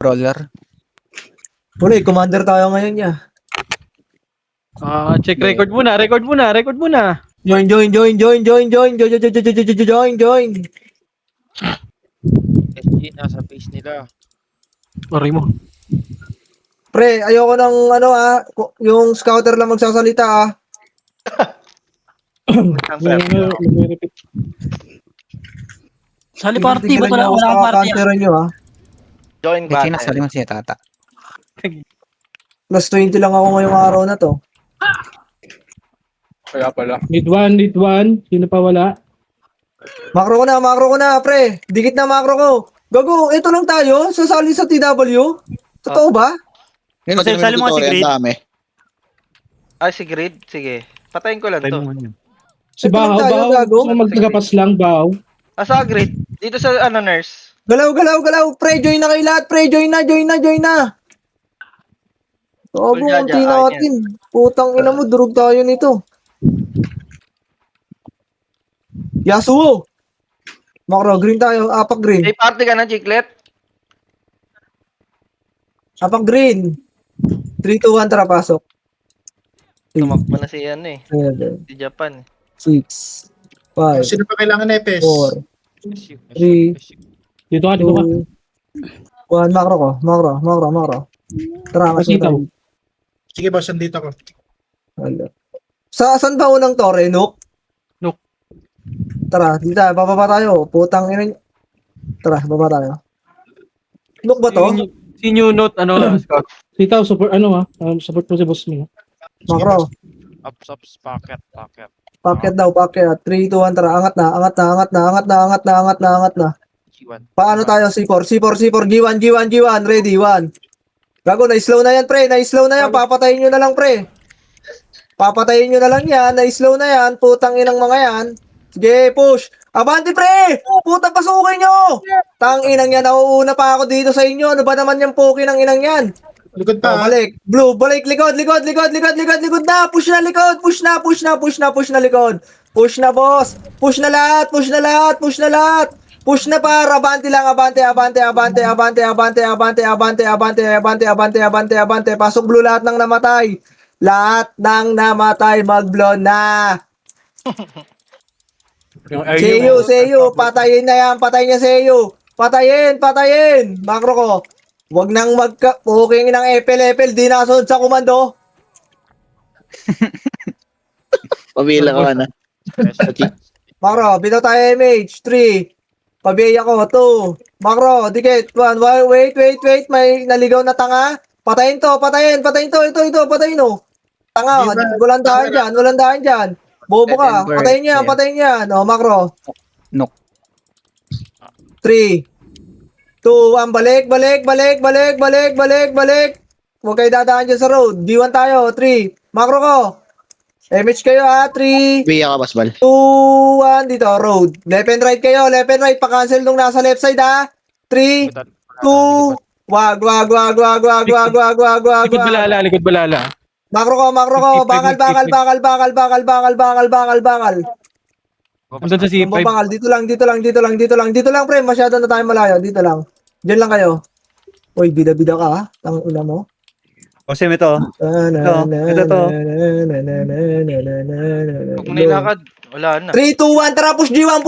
Roller. Uli, commander tayo ngayon niya. Check record muna. Join. SG, nasa face nila. Sorry mo. Pre, ayoko ng yung scouter lang magsasalita Repeat. Sali party ba Tingnan talaga? niyo ako Wala sa akong party. canceran niyo Join SG, battle. nasa limang siya tata. Plus 20 lang ako ngayong araw na to. Kaya pala. Lead one. Sino pa wala? Macro ko na, pre. Dikit na macro ko. Gago, ito lang tayo. Sasali sa TW. Totoo ba? Yun, Kasi sali mo si Grid. Ang dami. Ay, si Grid? Sige. Patayin ko lang to. Si Ito lang tayo, gago. Gusto mo magtagapas lang, Bao? Asa Grid? Dito sa nurse. Galaw. Pre, join na kayo lahat. Pre, join na. Gago, Jaja, unti natin. Putang ina mo, durog tayo nito. Yasuo. Macro, green tayo. Apak green. May party ka na, Chiclet? Apak green. 3, 2, 1, tara, pasok. Tumakbo na si ano eh. 7, Si Japan. 6, 5, Sino pa kailangan nepes? 4, 3, Dito ka. 2, 1. Macro. Tara, Kasi ikaw. tayo. Sige boss, andito ako. Wala. Saan ba unang tore, Nook? Nook. Tara, dito tayo. Bababa tayo. Putang ina. Tara, baba tayo. Nook ba to? Si New Note, Scout. Ikaw, support, support mo si boss mo. Macro. Ups, packet. Packet daw, packet. 3, 2, 1, tara. Angat na. G1. Paano tayo? C4. G1. Ready, 1. Gago, na-slow na yan, pre. Na-slow na yan. Papatayin nyo na lang, pre. Papatayin nyo na lang yan. Na-slow na yan. Putang inang mga yan. Sige, push. Abante, pre! Puta, pasukin nyo! Tang inang yan. Nauuna pa ako dito sa inyo. Ano ba naman yung poki ng inang yan? Likod Oh, pa. balik. Blue, balik. Likod na. Push na, likod. Push na, likod. Push na, boss. Push na lahat. Push na para. Abante lang. Abante. Pasok blue lahat ng namatay. Mag-blow na. Seyo. Patayin na yan. Patay niya Seyo. Patayin. Macro ko. Wag nang okay ng epel. Di nasunod sa komando. Pabila ka na. Macro, bitaw tayo MH. 3. Pabiyay ako. 2. Macro, dikit. 1. Wait. May naligaw na tanga. Patayin to. Patayin. Ito. Patayin no. Tanga. Walang daan dyan. Bobo ka. Patayin niya. No, Macro. Nook. 3. 2, 1. Balik. Huwag kayo dadaan dyan sa road. D1 tayo. 3. Macro ko. MH kayo ha. 3. Biya ka, Basbal. 2, 1, dito, road. Left and right kayo, pa-cancel nung nasa left side ha. 3, 2, wag. Likod balala. Macro ko, bakal. Andun sa C5. Bakal, dito lang, pre, masyado na tayo malayo, dito lang. Diyan lang kayo. Uy, bida-bida ka ha, tang ina mo. O, Sim, ito. Ito to. Pag mo nilakad, wala na. 3, 2, 1, tara, push G1.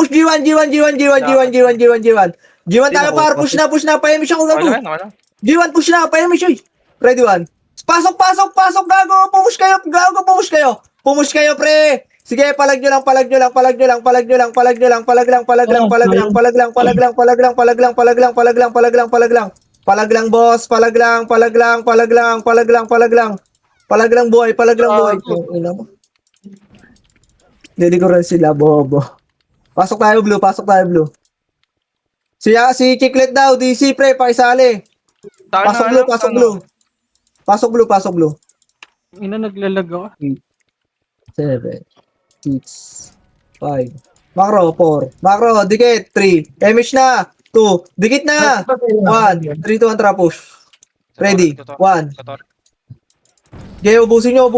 G1 tayo par, push na, pa-emission ko gago. Wala. G1, push na, pa-emission. Ready, 1. Pasok, gago, pumush kayo, pre. Sige, palag nyo lang. Palag lang, boss. Palag lang, boy. Ina mo. Niliguran sila, bobo. Pasok tayo, blue. Si Chiclet daw, DC, pre, pakisali. Pasok blue. Ina, naglalag ako. 7, 6, 5. Macro, 4. Macro, dikit, 3. MH na, 2. Dikit na, 1. 3, 2, 1, tara, push. Ready, 1. Okay, ubusin nyo.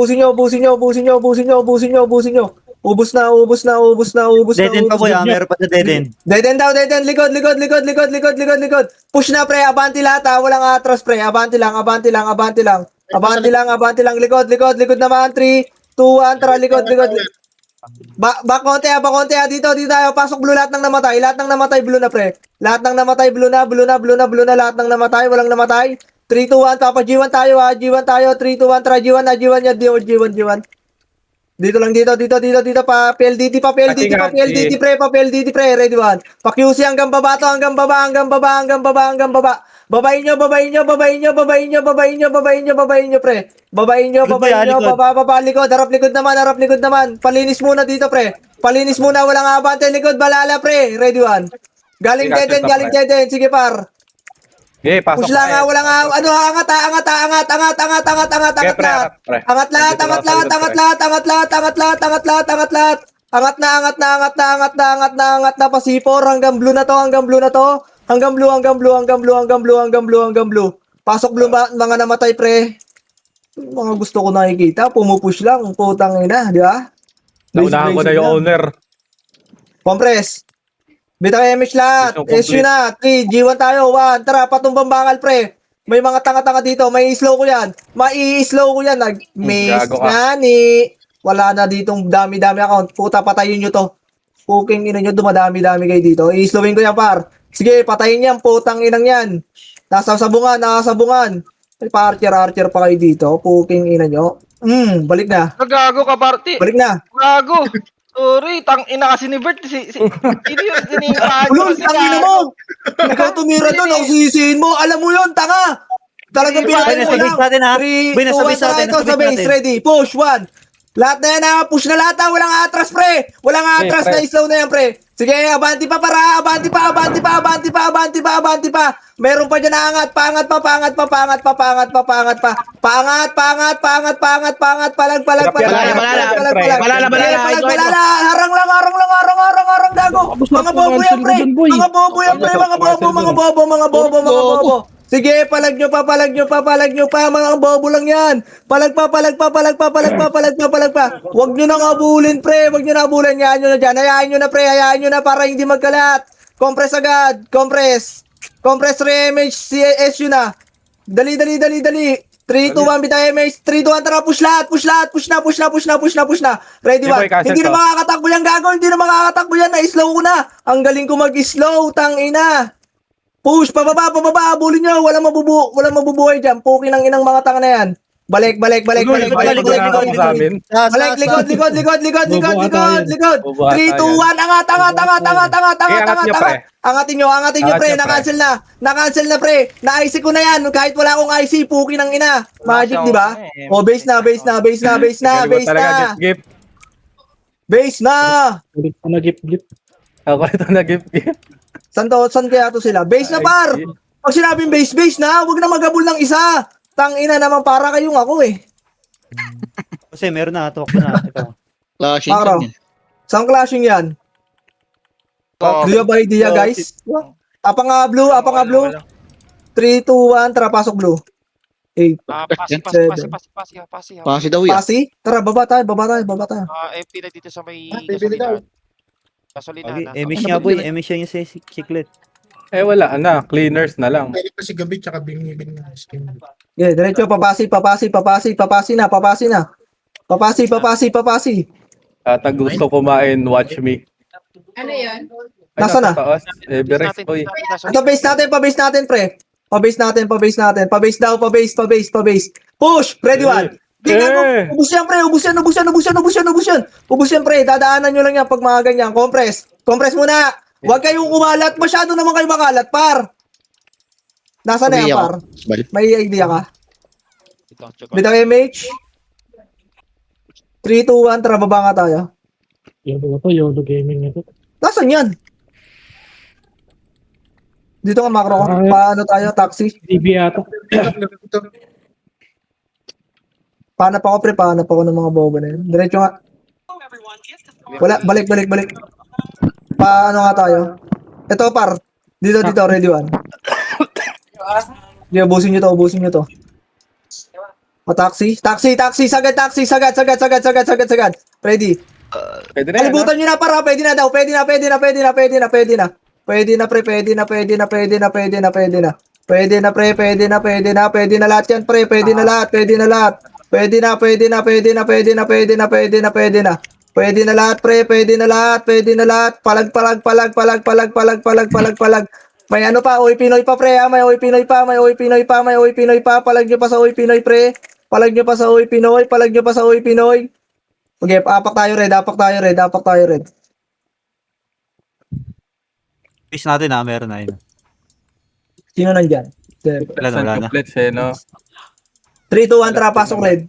Ubus na, ubus na, ubus na, ubus na. Dead end pa boy, meron pa sa dead end. Dead end daw, dead end. Likod, likod, likod, likod, likod, likod, likod. Push na, pre. Abanti lahat, ha. Walang atras, pre. Abanti lang, abanti lang, abanti lang. Abanti lang, abanti lang. Likod, likod, likod naman. 3, 2, 1, tara, likod, likod. Back konti, ha, back konti, ha. Dito, dito tayo. Pasok blue, lahat ng namatay. Lahat ng namatay, blue na, pre. Lahat ng namatay, blue na, blue na, blue na, blue na. Lahat ng namatay, walang namatay. 3, 2, 1, Papa G1 tayo, ha. G1 tayo. 3, 2, 1, tara, G1 na, G1 yan. G1, G1. Dito lang, dito, pa PLDT, pa PLDT, pa PLDT, pre, pa PLDT, pre, ready one. Pa QC hanggang baba to, hanggang baba, hanggang baba, hanggang baba, hanggang baba. Babayin nyo, babayin nyo, babayin nyo, babayin nyo, babayin nyo, babayin nyo, babayin nyo, pre. Babayin nyo, babayin nyo, Likod. baba, likod, harap likod naman, harap likod naman. Palinis muna dito, pre. Palinis muna, walang abante, likod, balala, pre, ready one. Galing deden, galing deden, sige par. Okay, pasok Push lang, ha, walang ano, angat, ha, angat, ha, angat, angat, angat, angat, angat, angat lahat. Angat lahat, angat lahat, angat lahat, angat lahat, angat lahat, angat lahat, angat lahat. Angat na, angat na, angat na, angat na, angat na, angat na, pasipor, hanggang blue na to, hanggang blue na to. Hanggang blue, hanggang blue, hanggang blue, hanggang blue, hanggang blue, hanggang blue. Pasok blue, mga namatay, pre. Mga gusto ko nakikita, pumupush lang, putang ina, di ba? Naunahan ko na yung owner. Compress. Bita kay MH lahat. Mission complete. SU na. 3, G1 tayo. 1. Tara, patumbang bakal, pre. May mga tanga-tanga dito. May slow ko yan. Mai-slow ko yan. Nag-miss gago ka. nga ni. Wala na ditong dami-dami account. Puta, patayin nyo to. Puking ina nyo, dumadami-dami kayo dito. I-slowin ko yan, par. Sige, patayin yan. Putang inang yan. Nasa sabungan, May pa-archer pa kayo dito. Puking ina nyo. Balik na. Nagago ka, party. Balik na. Gago. Sorry, tang ina kasi ni Bert. Sino yung siningahan Ulol, tangina mo! Ikaw tumira doon, ako sisihin mo. Alam mo yun, tanga! Talagang Boy, pinahin nasa mo base lang. natin, ha? 3, Boy, 2, nasa 1, base natin, ito nasa sa base base. natin. Ready, push, 1. Lahat na yan, ha? Push na lahat, ha? Walang atras, pre! Walang atras pre. na slow na yan, pre. Sige, abanti pa, para. Abanti pa, abanti pa, abanti pa, abanti pa, abanti pa. Meron pa dyan na angat. Paangat pa, paangat pa, paangat pa, paangat pa, paangat pa. Paangat, paangat, paangat, paangat, paangat, palag, palag, palag, Balala, palag, palag, balala, Sige, balala, palag, ito, ito. balala. Harang lang, harang lang, harang, gago. Tapos Mga bobo yan, pre. Mga bobo yan, pre. Mga bobo, mga bobo, mga bobo, mga bobo. Sige, palag nyo pa, palag nyo pa, palag nyo pa. Mga bobo lang yan. Palag pa, palag pa, palag pa, palag pa, palag pa, palag pa. Huwag nyo nang abulin, pre. Huwag nyo na abulin. Hayaan nyo na dyan. Hayaan nyo na, pre. Hayaan nyo na para hindi magkalat. Compress agad. Compress. Compress re-image CSU na. Dali. 3, 2, 1, bita MH. 3, 2, 1, tara, push lahat. Push na. Ready, Hindi, one. boy, cancel Hindi na to. makakatakbo yan, gago. Hindi na makakatakbo yan. Na-slow ko na. Ang galing ko mag-slow, tang ina. Push, pababa, abulin nyo. Walang mabubuhay dyan. Pukin ang inang mga tanga na yan. Balik. Balik. Likod. Bobo 3, 2, 1, ata yan. angat. Angatin nyo, Angat pre. nyo, pre. Na-cancel na, pre. Na-IC ko na yan. Kahit wala akong IC, pukin ang ina. Magic, di ba? O, base na. Galing mo talaga, gift. Base na. Ulit ko na gift. Ako ito na gift. Saan kaya to sila? Base na, par. Pag sinabing base na. Huwag na magabol ng isa. Tang ina naman, para kayong ako eh. Kasi meron na, tuwak na. Ito. Clashing Pakro. yan. Saan clashing yan? Do you have idea, guys? Apa nga blue. 3, 2, 1, tara, pasok blue. 8, Pasi. Pasi daw yan. pasi. Tara, baba tayo. FP na dito sa may bibili daw. gasolinahan. Emish nga boy, emish yan yung chiclet. Wala na. Cleaners na lang. Pwede pa si Gabi tsaka binibin ng skin. Yeah, diretso, papasi na. Papasi. At ang gusto kumain, watch me. Ano yan? Ay, Nasaan na? taas. Everest, boy. Ito, pa-base natin, pre. Pa-base natin. Pa-base daw. Push! Ready, one. Tingnan mo, ubus yan, pre. Ubus yan, pre. Dadaanan nyo lang yan pag mga ganyan. Compress muna. Huwag kayong kumalat. Masyado naman kayo makalat, par. Nasaan na yan, Umiiyak par? Bal. May idea ka? Bitang MH. 3, 2, 1, tara, baba nga tayo. YOLO gaming na to. Nasaan yan? Dito nga, macro ko. Paano tayo, taxi? DB ata. Paano pa ako ng mga bobo na yun. Diretso nga. Wala, balik. Paano nga tayo? Ito, par. Dito, ready, one. Yeah, ubusin nyo to. O, taxi. Sagad. Ready. Pwede na yan, Kalibutan nyo na para, pwede na daw, pwede na. Pwede na pre, pwede na. Pwede na lahat yan pre, pwede na lahat. Pwede na lahat pre, pwede na lahat. Palag. May ano pa, Uy Pinoy pa pre, ha? May Uy Pinoy pa. Palag nyo pa sa Uy Pinoy pre. Palag nyo pa sa Uy Pinoy. Okay, apak tayo red. Peace natin ha, meron na yun. Sino nandyan? Wala na. Couplets eh, no? 3, 2, 1, tara, pasok red.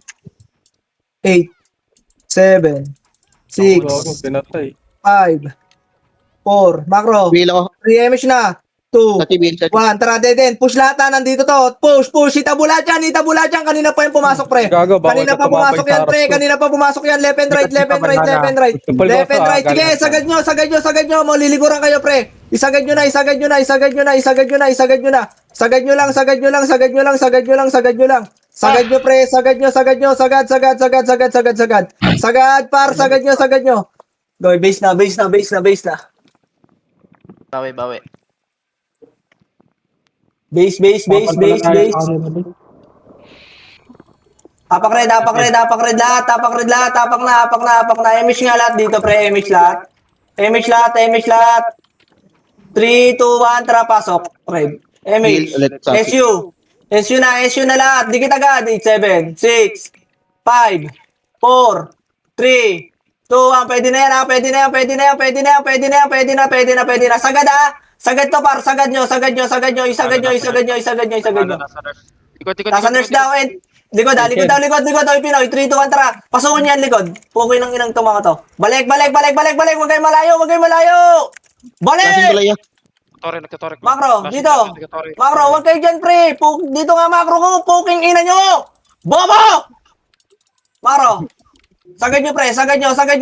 8, 7, 6, Pinatay. 5, 4, macro. Bill ako. 3 MH na. 2, Sa Bill. 1, tara, Deden. Push lahat na, nandito to. Push. Itabula dyan. Kanina pa yung pumasok, pre. Gago, bawal Kanina ka pa pumasok tumapay yan, sa pre. harap ko. Kanina pa pumasok yan. Left and right. Sige, sagad nyo. Maliliguran kayo, pre. Isagad nyo na. Sagad nyo lang. Sagad nyo, pre. Sagad nyo. Sagad. Sagad nyo. Go, base na. Bawi. Base. Apak red lahat. Apak na. MH nga lahat dito, pre. MH lahat. 3, 2, 1, tara, pasok. Red. Bill MH. ulit sa SU na lahat. Dikit agad. 8, 7, 6, 5, 4, 3, 2, 1. Pwede na yan. Sagad ha. Sagad to par. Sagad nyo. Isagad nyo. Nasa nurse daw. Likod. Oy, Pinoy. 3, 2, 1, tara. Pasukin yan, likod. Pukoy ng inang to mga to. Balik. Huwag kayo malayo. Balik! Nagtotore. Macro, dito. Macro, huwag kayo dyan, pre. Dito nga, macro ko. Puking ina nyo. Bobo! Macro. Sagad nyo, pre. Sagad nyo. Sige,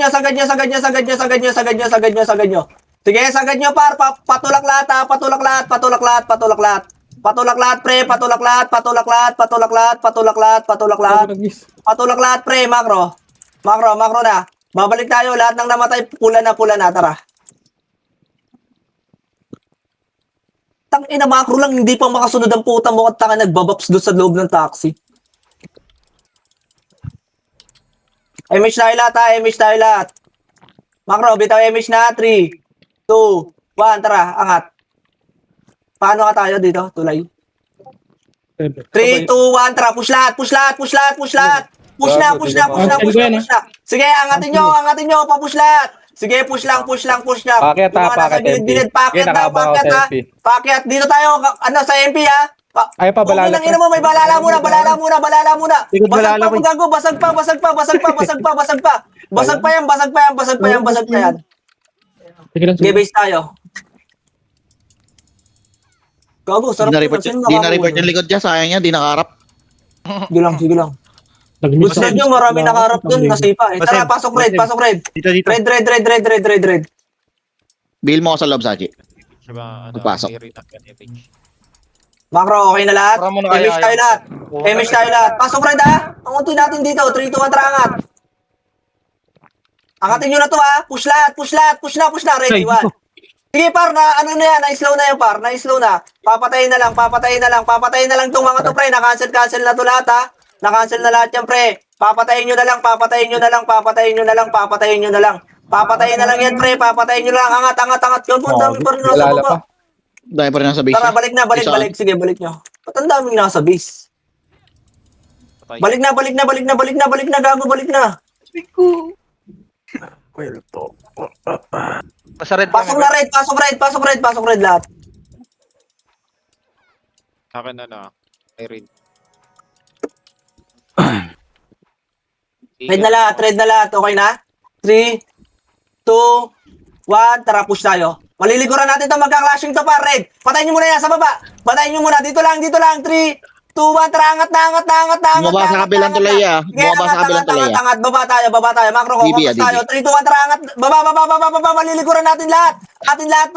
sagad nyo, par. Patulak lahat, ha. Patulak lahat, pre. Patulak lahat, pre. Macro na. Babalik tayo. Lahat ng namatay, pula na. Tara. Tang ina, macro lang, hindi pa makasunod ang puta mo at tanga nagbabaps doon sa loob ng taxi. MH tayo lahat. Macro, bitaw MH na. 3, 2, 1, tara, angat. Paano ka tayo dito? Tulay. 3, 2, 1, tara, push lahat. Push na. Sige, angatin nyo, papush lahat. Sige, push lang. Pakyat ha, pakyat MP. Pakyat. Dito tayo, sa MP ha. Ay pa, balala Ina mo, may balala muna. Basag pa. Basag pa yan. Sige, base tayo. Gago, sarap. Di na-report yung likod niya. Sayang niya, di nakaharap. Sige lang. Gusto nyo, marami nakaharap dun, nasipa eh. Tara, pasok red. Dito. Red. Bill mo ako sa loob, Sachi. Diba, Pagpasok. Macro, okay na lahat? Para muna kayo, MH tayo lahat. Pasok red ha? Ang unti natin dito. 3, 2, 1, tara, angat. Angatin nyo na to ha. Push lahat. Ready, 1. Sige par, ano na yan, na-slow na yan par. Papatayin na lang tong mga to pre. Na-cancel na to lahat ha. Na-cancel na lahat yan, pre. Papatayin nyo na lang. Papatayin nyo na lang yan, pre. Angat. Yun po, dami pa rin nasa Balala baba. pa. Dahil pa rin nasa base. Tara, balik. Sige, balik nyo. Ba't ang daming nasa base? Balik na. Gago, balik na. Sa red Pasok red lahat. Akin Irene. Red na lahat. Okay na? 3, 2, 1, tara, push tayo. Maliliguran natin to, magka-clashing to pa, red. Patayin nyo muna yan sa baba. Dito lang. 3, 2, 1, tara, angat. Bumaba sa kabilang tulay, ah. Angat, baba tayo. Macro ko, DB, focus tayo. 3, 2, 1, tara, angat. Baba, maliliguran natin lahat. Atin lahat.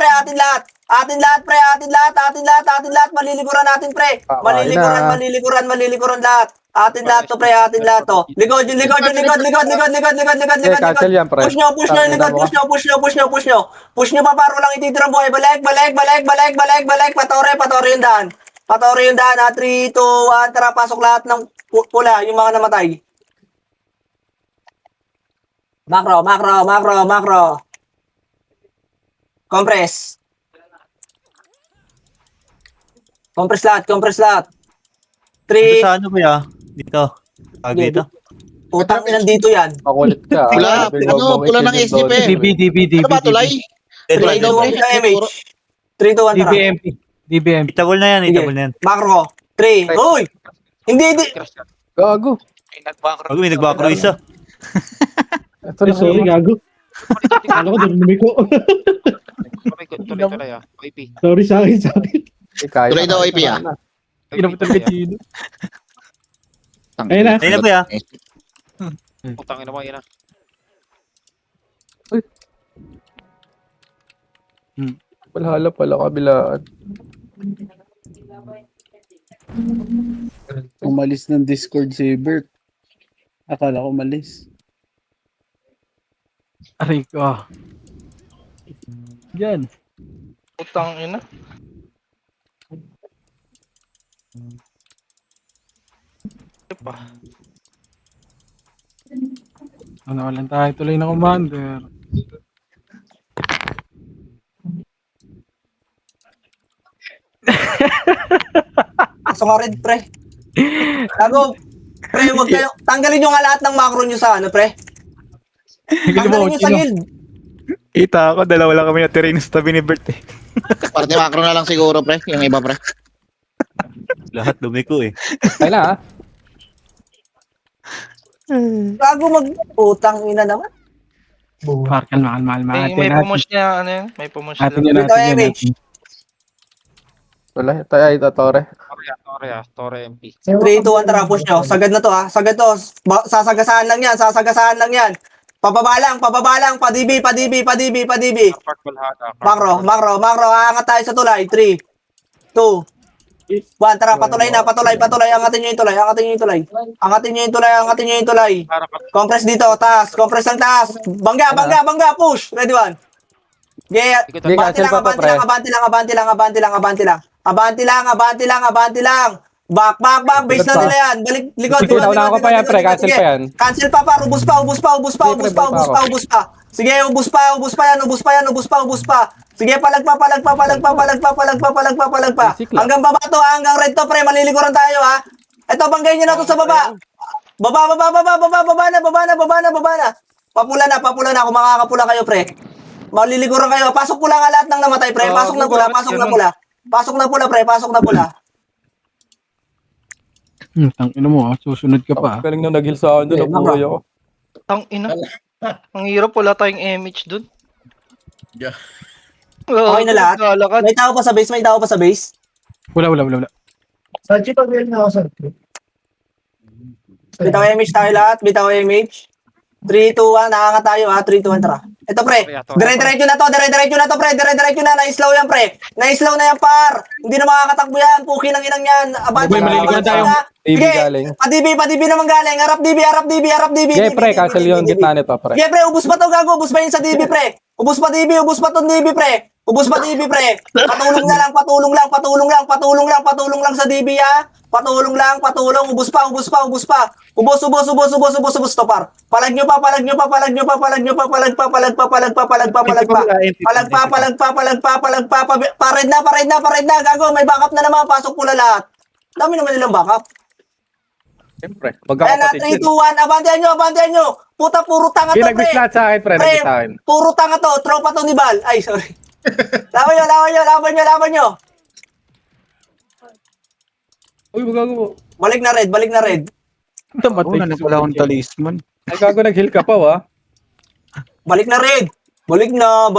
Maliliguran natin, pre. Maliliguran lahat. Atin lahat to, pre. Atin lahat to. Likod, yung likod, yung likod, likod, likod, likod, likod, likod, Okay, likod, cancel likod. yan, pre. Push nyo, push nyo, yung likod, push nyo, push nyo, push nyo, push nyo. Push nyo pa, paro lang ititirang buhay. Balik, balik, balik, balik, balik, balik. Patore, patore yung daan. Patore yung daan, ha. 3, 2, 1. Tara, pasok lahat ng pula, yung mga namatay. Macro, macro, macro, macro. Compress. Compress lahat, compress lahat. Ito 3, sa ano ba ya? Dito. Dito. putang ilan dito yan. Makulit ka. Pula, pula ng SGP. Ano ba, tulay? Tulay 3, 2, daw, 1, pre. MH. 3, 2, 1, tara. DBMP. Itable na yan, Sige. itable na yan. Macro. 3. Uy! Hindi, hindi. Gago. Bago may nagbakro isa. Ito Ay, na. sorry, gago. Ano ko, dinumi ko. Tuloy ah. IP. Sorry sa akin, sa akin. Kaya Tulay daw, IP, ah. Pinapunta ka Chino. Tang- Ayun na. Ayun na ba ya? Putang ina mo, yan na. Palhala pala kabilaan. Umalis ng Discord si Bert. Akala ko umalis. Aray ko. Yan. Putang ina. Ano pa? Ano, walang tayo tuloy na commander. Kaso nga rin, pre. Gago. Pre, huwag kayo. Tanggalin nyo nga lahat ng macro nyo sa ano, pre. Tanggalin nyo sa guild. Kita ako, dalawa lang kami natira sa tabi ni Bert eh. Parte macro na lang siguro, pre. Yung iba, pre. Lahat dumiko eh. Kaya na, ha? Gago mag-utang ina naman. Parkan, mahal. May promotion niya, ano yun? May promotion Atin niya. yan, Dito, atin yan. MH. atin. Wala. Tayo ito, Tore. Tore MP. 3, 2, 1, tara, push nyo. Sagad na to, ha. Sagad to. Sasagasaan lang yan, sasagasaan lang yan. Pababa lang, padibi. Park Valhalla. Macro. Aangat tayo sa tulay. 3, 2, 1. Tara, patuloy. Angatin nyo yung tulay. Compress dito, taas. Compress ng taas. Bangga. Push. Ready, 1. Yeah. Abanti lang. Back. Base na nila yan. Balik, likod. Una ko pa yan, pre. Cancel pa yan. Cancel pa. Ubus pa. Sige, ubus pa yan. Sige, palagpa. Hanggang baba to, hanggang red to, pre. Malilikuran tayo, ha. Ito, banggay nyo na to sa baba. Baba na. Papula na. Kung makakapula kayo, pre. Maliliguran kayo. Pasok pula nga lahat ng namatay, pre. Pasok na pula. Pasok na pula. Tangina mo, susunod ka pa. Galing na nag-heal sa akin doon. Okay, Nabuhay ako. Tang ina. Ang hirap, wala tayong MH dun. Yeah. Okay na lahat? Lalakad. May tao pa sa base? Wala. Sachi, pag-real na ako sa Bitaw MH tayo lahat. 3, 2, 1. Nakaka tayo, ha. 3, 2, 1, tara. Ito, pre. Dire-diretso na to, pre. Dire-diretso na. Na-slow yan, pre. Na-slow na yan, par. Hindi na makakatakbo yan. Puki ng inang yan. Abante. Maliligan tayo. AB Sige. galing. Padibi naman galing. Harap DB. Yeah, pre. Cancel yung gitna nito, pre. Sige, pre. Ubus pa to, gago. Ubus pa yun sa DB, pre. Ubus pa tong DB, pre. Patulong lang sa DB, ha. Patulong. Ubus pa. Ubus to, par. Palag nyo pa. Palag pa. Pared na. Gago, may backup na naman. Pasok pula lahat. Dami naman nilang backup. Siyempre. Ayan na, 3, 2, 1. Abantihan nyo. Puta, puro tanga to, pre. Pinag-wish lahat sa akin, pre. Nag-wish sa akin. Puro tanga to. Tropa to ni Bal. Ay, sorry. Laban nyo. Uy, magago. Balik na red. Tamatay. Wala na pala akong talisman. Ay, gago nag-heal ka pa, wa? Balik na red. Balik na.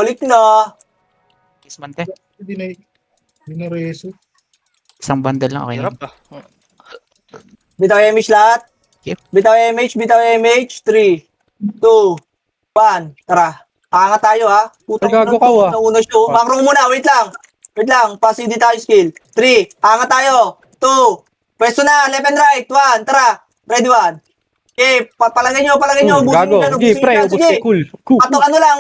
Talisman te. Hindi na reso. Isang bundle lang, okay. Hirap ah. Bitaw MH lahat. Yep. Bitaw MH. 3, 2, 1. Tara. Angat tayo, ha. Putang Gago ka, wa? Una show. Macro muna. Wait lang. Pass hindi tayo skill. 3. Angat tayo. 2. Pwesto na. Left and right. 1. Tara. Ready, 1. Okay, palagay nyo, ubusin Gago. nyo, Sige, pre, ubus sige. kay cool. Cool. Patulak lang,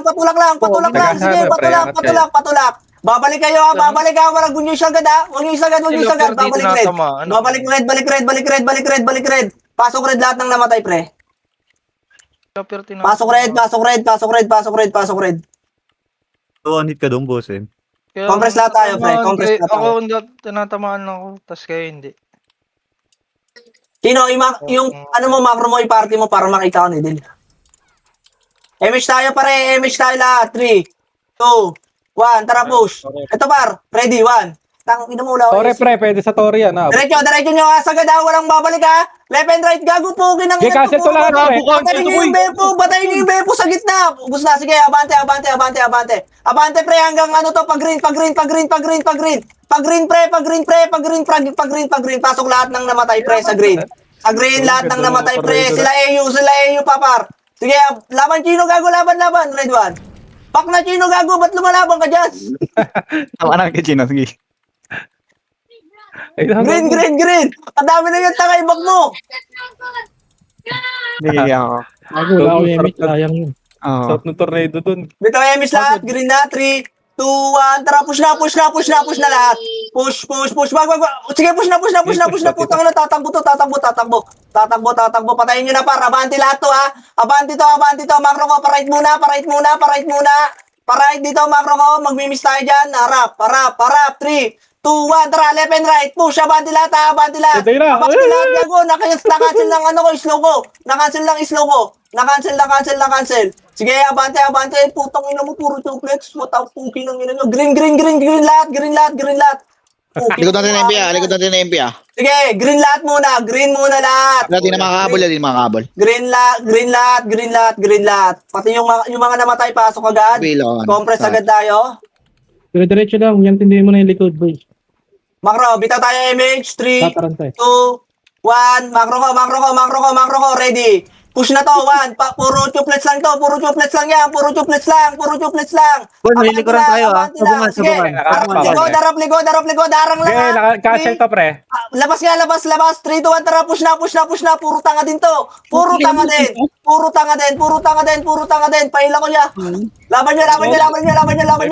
patulak lang. Sige, patulak. Babalik kayo ha, babalik ha. Wag nyo isagad ha. Huwag nyo isagad. Babalik red. Balik red. Pasok red lahat ng namatay, pre. Pasok red. One hit ka doon, boss eh. Compress lahat tayo, pre. Compress lahat tayo. Ako hindi, tinatamaan lang ako, tas kayo hindi. Kino, yung ano mo, macro mo, i-party mo para makita ko ni Del. MH tayo pare, MH tayo lahat. 3, 2, 1, tara push. Ito par, ready, 1. Tang, ina mo wala. Tore, pre, pwede sa Tore yan, ha? Diretso nyo ha, sagad ha, walang babalik ha. Left and right, gago po, ginang Okay, cancel to lahat, pre. Patayin nyo yung batayin nyo yung bepo sa gitna. Ubus na, sige, abante. Abante pre, hanggang ano to, pag green. Pasok lahat ng namatay pre sa green. Sa green, lahat ng namatay pre. Sila AU, papar. Sige, laban Chino, gago, laban. Red 1. Pak na Chino, gago, ba't lumalaban ka dyan? Tama na kay Chino, sige. Green. Ang dami na yung tangay, bag mo. Hindi ako. Bago, wala akong emit. Sayang yun. Oo. South ng tornado dun. Bitaw emis lahat, green na, 3, 2, 1, tara, push na lahat. Push. Wag. Sige, push na, putang na, tatakbo. Patayin nyo na par, abanti lahat to ha. Abanti to, macro ko, pa-right muna. Pa-right dito, macro ko, magmimis tayo dyan. Harap, 3, 2, 1, tara, left and right, push, abanti lahat ha, abanti lahat, gago, nakancel lang ano ko, slow ko, nakancel. Sige, abante, putang ina mo, puro chocolates, matang puki ng ina nyo, green lahat. Likod natin ng MP ah. Sige, green muna lahat. Wala din na makakabol. Green lahat. Pati yung mga namatay, pasok agad. Bilon. Compress agad tayo. Diretso lang, yan tindihin mo na yung likod, boy. Macro, bitaw tayo MH, 3, Tatarantay. 2, 1, macro ko, ready. Push na to, 1, puro chuplets lang to, puro chuplets lang. Bon, may likuran tayo ah. Sige, harap likod, darang lang Okay, ha. cancel to, pre. Labas. 3, 2, 1, tara, push na. Puro tanga din to. Puro tanga din. Paila ko niya. Laban nyo.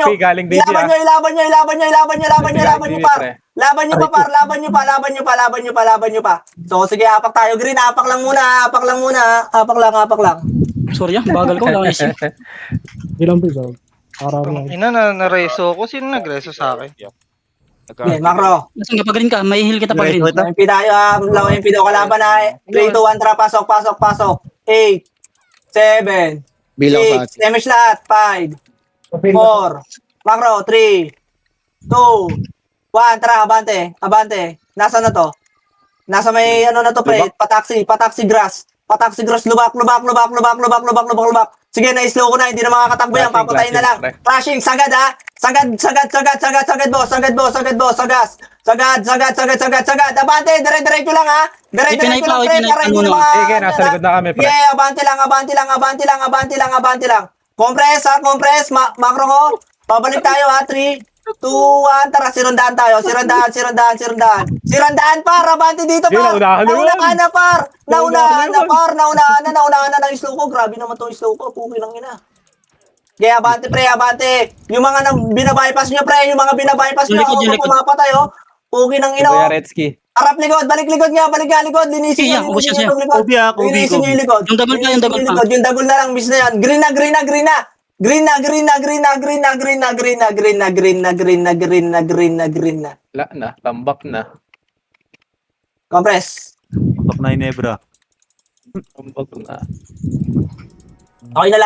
MP, galing baby, ah. Ilaban nyo, par. Laban nyo pa. So, sige, apak tayo. Green, apak lang muna. Apak lang. Sorry bagal ko. Wala isip. Ilang boy, bago. Araw lang. Nareso ko. Sino nagreso sa akin? Okay, macro. Nasaan ka pa green ka? May heal kita pa green. MP tayo ha. MP daw kalaban ha. 3, 2, 1, tara, pasok. 8, 7, Bilon 6, damage lahat. 5, 4, macro, 3, 2, 1, tara, abante. Nasaan na to? Nasa may ano na to, pre, pataksi grass, lubak. Sige, na-slow ko na, hindi na makakatakbo yan, papatayin na lang. Crashing, sagad ha. Sagad, boss. Sagad. Abante, dire-diretso lang ha. Diretso lang, pre, para hindi na Sige, nasa likod na kami, pre. Yeah, abante lang. Compress, macro ko. Pabalik tayo ha, 3, 2, 1, tara, sirandaan tayo. Sirandaan par, abante dito par. Naunahan na par. Naunahan na ng slow ko. Grabe naman tong slow ko, puki lang ina. Yeah, abante pre, abante. Yung mga binabypass nyo pre, yung mga binabypass nyo, ako pumapatay oh. Puki ng ina oh. Yaretski. Harap likod, balik likod. Linisin nyo yung likod. Linisin nyo yung likod. Yung double pa. Yung double na lang, bis na yan. Green na. Wala na, tambak na. Compress. Pak na yung Nebra. Tambak na. Okay na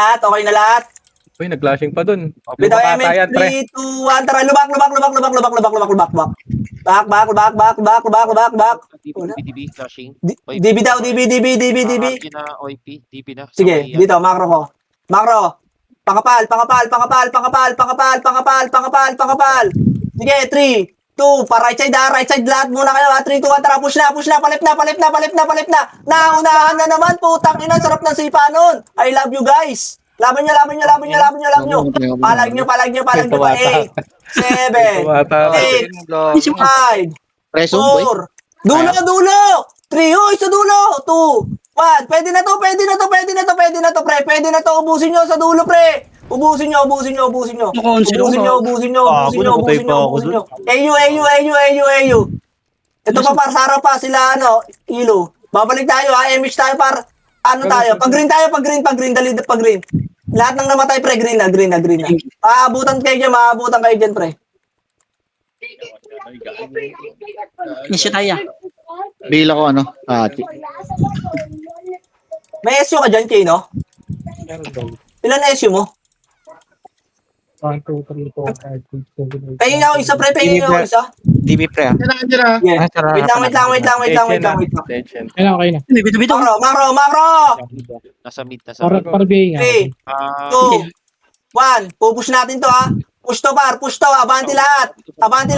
lahat. Uy, nag-flashing pa dun. Bitaw Patayan, MH, pre. 3, 2, 1, tara, lubak. Back. DB, flashing. DB daw, DB. Na OIP, DB na. Sige, dito, macro ko. Macro. Pakapal. Sige, 3, 2, pa right side lahat muna kayo ha. 3, 2, 1, tara, push na, palip na. Naunahan na naman, putang ina, sarap ng sipa nun. I love you guys. Laban nyo. Palag nyo pa. 8, 7, 8, 5, Preso, boy. 4, dulo, 3, uy, sa dulo! 2, 1, pwede na to, pwede na to, pwede na to, pwede na to, pre, pwede na to, ubusin nyo sa dulo, pre! Ubusin nyo, ubusin nyo, ubusin nyo. Ubusin nyo, ubusin nyo, ubusin nyo, ubusin nyo, ubusin nyo. AU. Ito pa par, sarap pa sila, Ilo. Babalik tayo ha, MH tayo par, tayo. Pag green, dali pag green. Lahat ng namatay, pre, green na. Maabutan kayo dyan, pre. Nisya tayo. Bila ko ano. May SU ka dyan, Kino? Ilan na SU mo? 1, 2, 3, 4, 5, 6, 7, 8. Pahingin ako isa, pre, pahingin ako isa. DB pre. Yeah. Wait lang. Legend. Ayun na, okay na. Bito. Makro! Nasa mid, Para BA nga. 3, 2, 1. Pupush natin to ha. Push to par, push to. Abante lahat. Abante.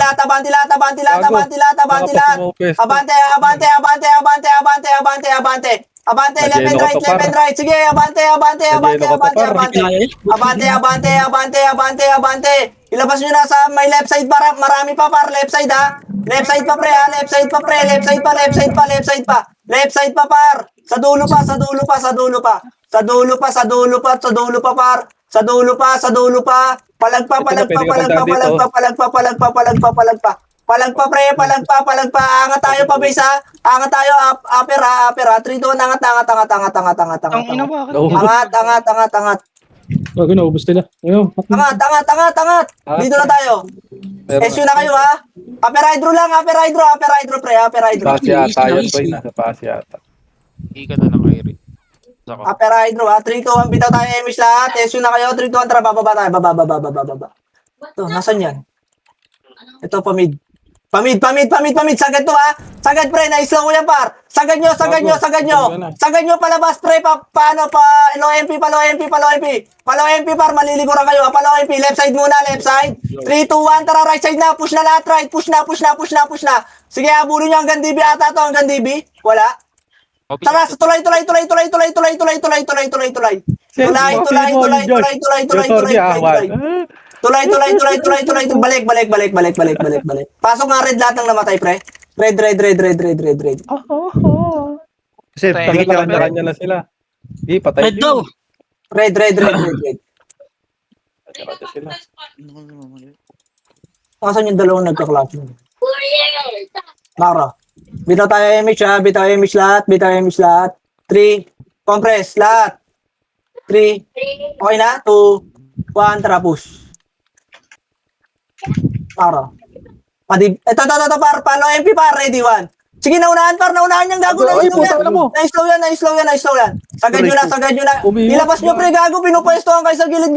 Abante, left and right. Sige, abante. Ilabas nyo na sa may left side para marami pa par left side ha. Left side pa par. Sa dulo pa. Palagpa. Angat tayo pa base ha. Angat tayo, upper ha. 3, 2, 1, angat. Ang ina bakit? Angat. Bago na, ubus nila. Ayun. Angat. Dito na tayo. SU na kayo ha. Upper hydro lang, upper hydro pre, upper hydro. Pass yata yun, boy. Nasa pass yata. Hindi ka na ng Eric. Saka. Upper hydro ha. 3, 2, 1, bitaw tayo emis lahat. SU na kayo, 3, 2, 1, tara, bababa tayo. Baba. Ito, nasan yan? Ito, pamid. Sagad to ha. Sagad pre, na-slow ko yan par. Sagad nyo. Sagad nyo palabas pre, low MP par, maliliguran kayo ha. Low MP, left side muna, left side. 3, 2, 1, tara, right side na. Push na lahat, right. Push na. Sige, habulin nyo hanggang DB ata to, hanggang DB. Wala. Tara, tulay. Balik. Pasok nga red lahat ng namatay, pre. Red. Kasi Kanya na sila. Di, patay. Red daw. Red. Patay sila. Kasan yung dalawang nagka-clutch mo? Mara. Bitaw tayo image lahat. 3, compress, lahat. 3, okay na? 2, 1, tara, push. Mara. Ito, par, MP par, ready, 1. Sige, naunahan niyang gago. Na-slow yan. Sagad nyo na. Ilabas nyo, pre, gago, pinupwestohan kayo sa gilid.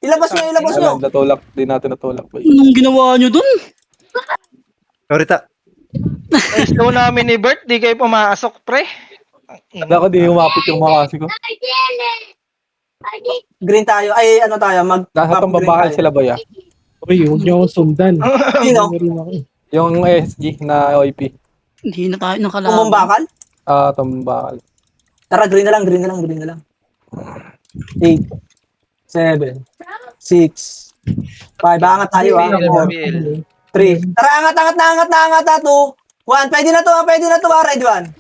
Ilabas nyo. Natulak. Di natin natulak, boy. Anong ginawa nyo dun? Sorita. Slow namin ni Bert, di kayo pumasok, pre. Ako di humapit yung makasi ko. Green tayo. Ay, ano tayo? Nasa pambabahal sila, boy, ah. Uy, huwag niyo akong sundan. Sino? Yung SG na OIP. Hindi na tayo nakalaban. Tumumbakan? Tumbakal. Tara, green na lang. 8, 7, 6, 5. Angat tayo ha. 4, 3. Tara, angat na. 2, 1. Pwede na to ha. Red 1.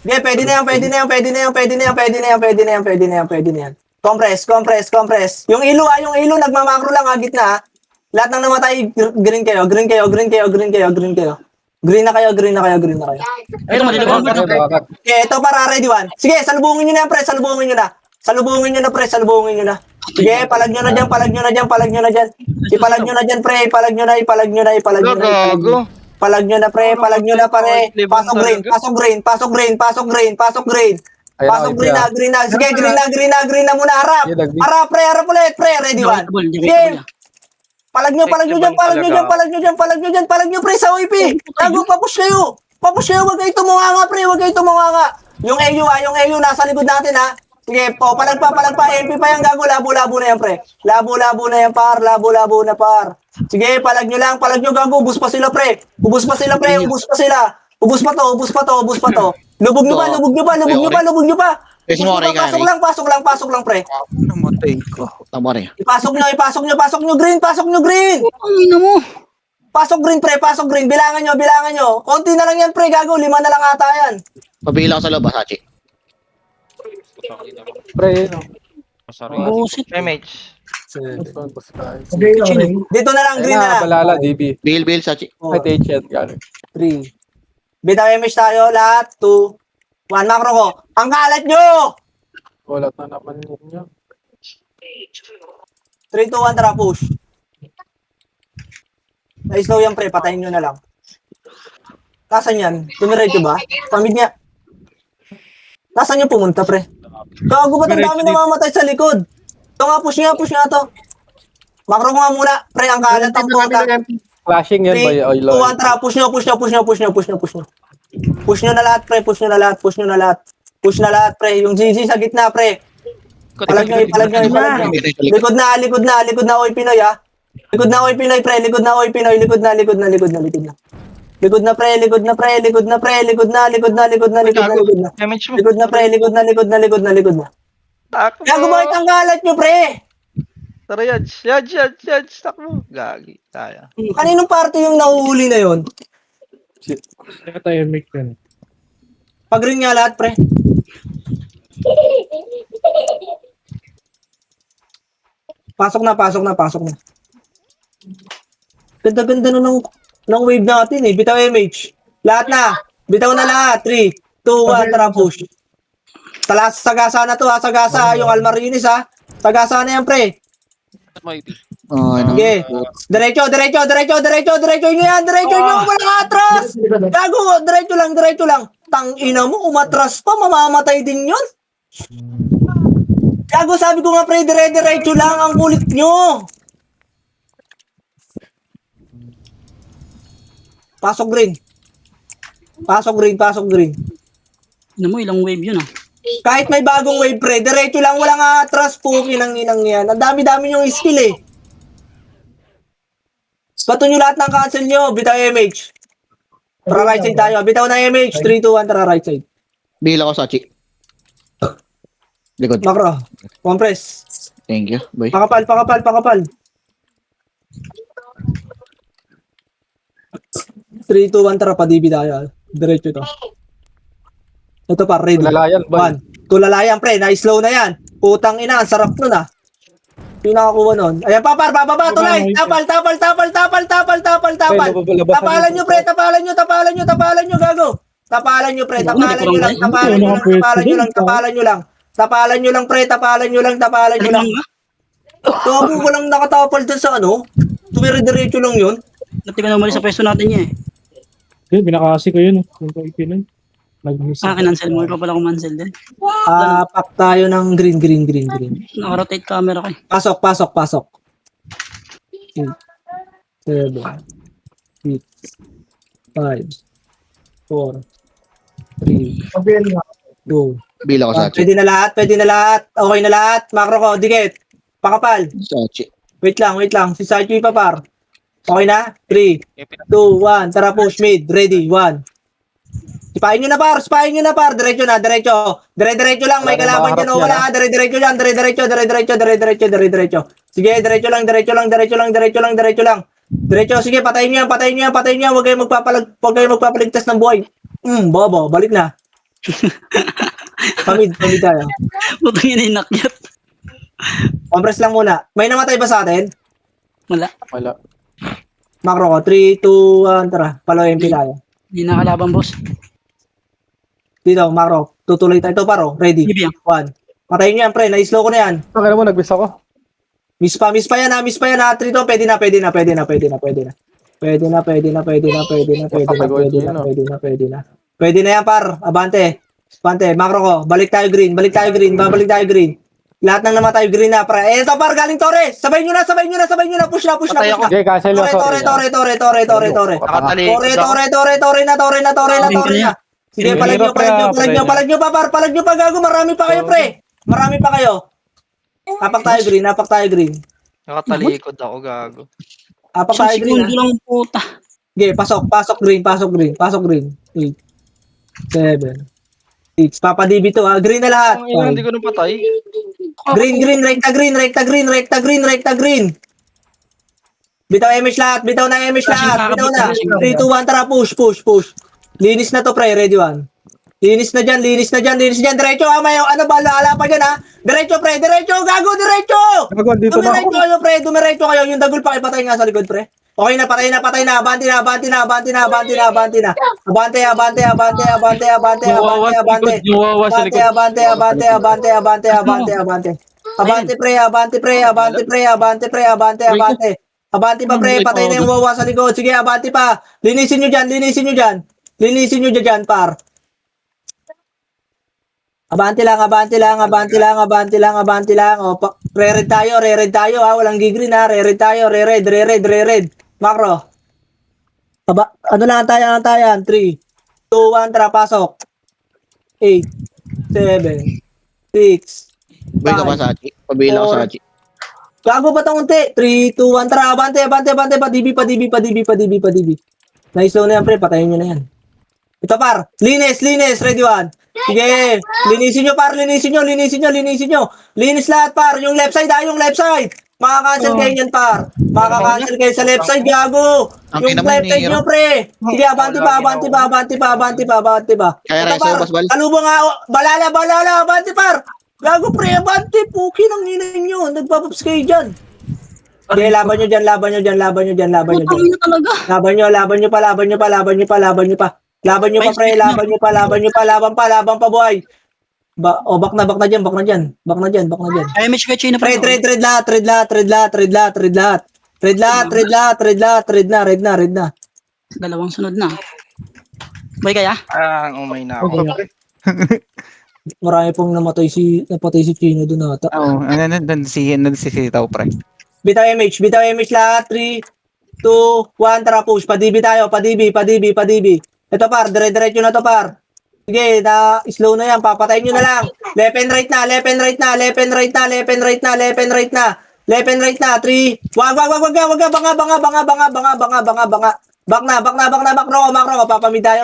Okay, pwede na yan. Compress. Yung ilo nagmamakro lang ha, gitna ha. Lahat ng namatay, green kayo. Green na kayo. Ito, malilibang. Okay, ito para ready 1. Sige, salubungin nyo na yan, pre. Salubungin nyo na. Sige, palag nyo na dyan. Ipalag nyo na dyan, pre. Ipalag nyo na. Gago. Palag nyo na, pre. Pare. Pasok green na. Sige, green na muna. Harap, pre. Ready 1. Sige. Palag nyo dyan, pre, sa OIP. Gago, papush kayo, wag kayo tumunganga, pre, Yung AU, nasa likod natin, ha. Sige, palagpa, MP pa yan, gago, labo-labo na yan, pre. Labo na, par. Sige, palag nyo, gago, ubus pa sila, pre. Ubus pa to. Lubog nyo pa. Pasok lang, pre. Namatay ko. Tama rin. Pasok nyo, green. Ang ina mo. Pasok green, pre. Pasok green. Bilangan nyo. Konti na lang yan, pre. Gago. 5 na lang ata yan. Pabigil ako sa loob, Sachi. Pre, no? Masari. Busit. MH. Okay, okay. Dito na lang, green na lang. Balala, DB. Bigil, Sachi. Ay, T-chat, gano'n. 3. Bitaw image tayo. Lahat. 2. 1. Macro ko. Ang kalat nyo! Wala na naman ninyo. 3, 2, 1. Tara, push. Na-slow yan, pre. Patayin nyo na lang. Nasaan yan? Tumiretso ba? Pamid niya. Nasaan yung pumunta, pre? Gago ba't ang dami namamatay sa likod? Ito nga, push nga to. Macro ko nga muna. Pre, ang kalat ang puta. Flashing yan ba 3, yung 2, 1, tara. Push nyo. Push nyo na lahat, pre. Push na lahat, pre. Yung GG sa gitna, pre. Palag nyo. Likod na, Oy Pinoy, ha. Likod na, Oy Pinoy, pre. Likod na, Likod na, pre. Likod na. MH mo. Likod na. Takbo. Gago, bakit ang kalat nyo, pre? Tara, Yaj. Takbo. Gagi. Kaya. Kaninong party yung nahuhuli na yon? Kaya tayo make yan. Pag rin nga lahat, pre. Pasok na. Ganda ng wave natin eh. Bitaw MH. Lahat na. Bitaw na lahat. 3, 2, 1, tara push. Sagasa na to ha. Sagasa yung Almarinis ha. Sagasa na yan, pre. Mighty. Okay. Diretso nyo yan. Diretso nyo. Walang atras. Gago. Diretso lang. Tang ina mo. Umatras pa. Mamamatay din yun. Gago, sabi ko nga, pre. Diretso lang. Ang kulit nyo. Pasok green. Ano mo, ilang wave yun ah. Kahit may bagong wave, pre. Diretso lang. Walang atras. Puki ng inang yan. Ang dami-dami yung skill eh. Bato nyo lahat ng cancel nyo. Bitaw MH. Para right side tayo. Bitaw na MH. 3, 2, 1. Tara right side. Bigil ako, Sachi. Likod. Macro. Compress. Thank you, boy. Pakapal. 3, 2, 1. Tara, pa-DB tayo. Diretso to. Ito pa, ready. Tulalayan, boy. 1. Tulalayan, pre. Na-slow na yan. Putang ina. Ang sarap nun ah. Yung nakakuha nun. Ayan, papar. Bababa. Tulay. Tapal. Tapalan nyo, pre. Tapalan nyo, gago. Tapalan nyo, pre. Tapalan nyo lang, pre. Tapalan nyo lang. Gago ko lang nakatapal dun sa ano. Tumiri-diretso lang yun. Dati ka na umalis sa pwesto natin niya eh. Yun, binakasi ko yun. Yung pag-ipinan. Nag-miss. Kinansel mo. Ikaw pala kumansel din. Pack tayo ng green. Naka-rotate camera ka eh. Pasok. 8, 7, 6, 5, 4, 3, 2. Bigil ako, Sachi. Pwede na lahat. Okay na lahat. Macro ko, dikit. Pakapal. Sachi. Wait lang. Si Sachi papar. Okay na? 3, 2, 1. Tara, push mid. Ready, 1. Sipahin nyo na par. Diretso na. Dire-diretso lang. May kalaban dyan. O wala. Dire-diretso dyan. Dire-diretso. Sige, diretso lang. Diretso. Sige, patayin nyo yan. Huwag kayong magpapaligtas ng buhay. Bobo. Balik na. Pamid tayo. Putang ina inakyat. Compress lang muna. May namatay ba sa atin? Wala. Macro ko. 3, 2, 1. Tara. Palo MP tayo. Hindi nakalaban boss. Dito, Macro. Tutuloy tayo. Ito, paro. Ready. Bibiyang. 1. Patayin nyo yan, pre. Na-slow ko na yan. Okay mo, nag-miss ako. Miss pa yan ha. 3 to. Pwede na. Pwede na yan, par. Abante. Macro ko. Balik tayo green. Lahat ng namatay green na, par. Ito, par. Galing Torre. Sabay nyo na. Push na. Okay, cancel mo. Torre. Torre na. Sige, palag nyo pa, gago. Marami pa kayo. Apak tayo green. Nakatalikod ako, gago. Apak tayo green. Segundo lang puta. Sige, pasok green. 8, 7, 6. Papa-DB to ha. Green na lahat. Ang ina, hindi ko napatay. Green. Rekta green. Bitaw MH lahat, bitaw na MH lahat, bitaw na. 3, 2, 1, tara, push, push, push. Linis na to, pre, ready one. Linis na dyan, linis na dyan, linis na dyan. Diretso, may ano ba, ala pa dyan, ha? Diretso, pre, diretso, gago, diretso! Gago, dito na ako. Dumiretso kayo, pre, dumiretso kayo. Yung dagol pa, ipatay nga sa likod, pre. Okay na, patay na, patay na. Abante na, abante na, abante na, abante na, abante na. Abante, abante, abante, abante, abante, abante, abante. Nuwawa sa likod. Abante, abante, abante, abante, abante, abante. Abante, pre, abante, pre, abante, pre, abante, pre, abante, abante. Abante pa, pre, patay na yung wawa sa likod. Sige, abante pa. Linisin nyo dyan, linisin nyo dyan. Linisin nyo dyan, par. Abante lang, abante lang, abante lang, abante lang, abante lang. O, re-red tayo, ha. Walang gigreen, ha. Re-red tayo, re-red, re-red, re-red. Macro. Ano lang ang tayan? 3, 2, 1, tara, pasok. 8, 7, 6, Boy ka pa sa Hachi. Pabila ko sa Hachi. Gago ba itong unti? 3, 2, 1, tara, abante, abante, abante, padibi. Na-slow na yan, pre, patayin nyo na yan. Ito, par, linis, ready one. Sige, linisin nyo, par, linisin nyo. Linis lahat, par, yung left side, yung left side. Makaka-cancel kayo yan, par. Makaka-cancel kayo sa left side, gago. Ang Yung ina mo, left side Nero. nyo, pre. Sige, abante pa. Kaya na Ito, iso, basbal. Alubo nga, balala, abante, par. Gago, pre, abante, puki ng ninay nyo. Nagpapaps kayo dyan. Sige, laban nyo dyan. Laban nyo pa, pre, laban pa, boy. Back na dyan. Ay, may chika chino pa. Trade lahat. Red na. Dalawang sunod na. Boy kaya? Umay na ako. Marami pong napatay si Chino doon ata. Oo, nagsisitaw, pre. Bitaw MH lahat. 3, 2, 1, tara push. Padibi tayo, padibi. Ito, par, dire-diretso na to, par. Sige, slow na yan, papatayin nyo na lang. Left and right na. 3, wag, banga. Makro. Papamid tayo.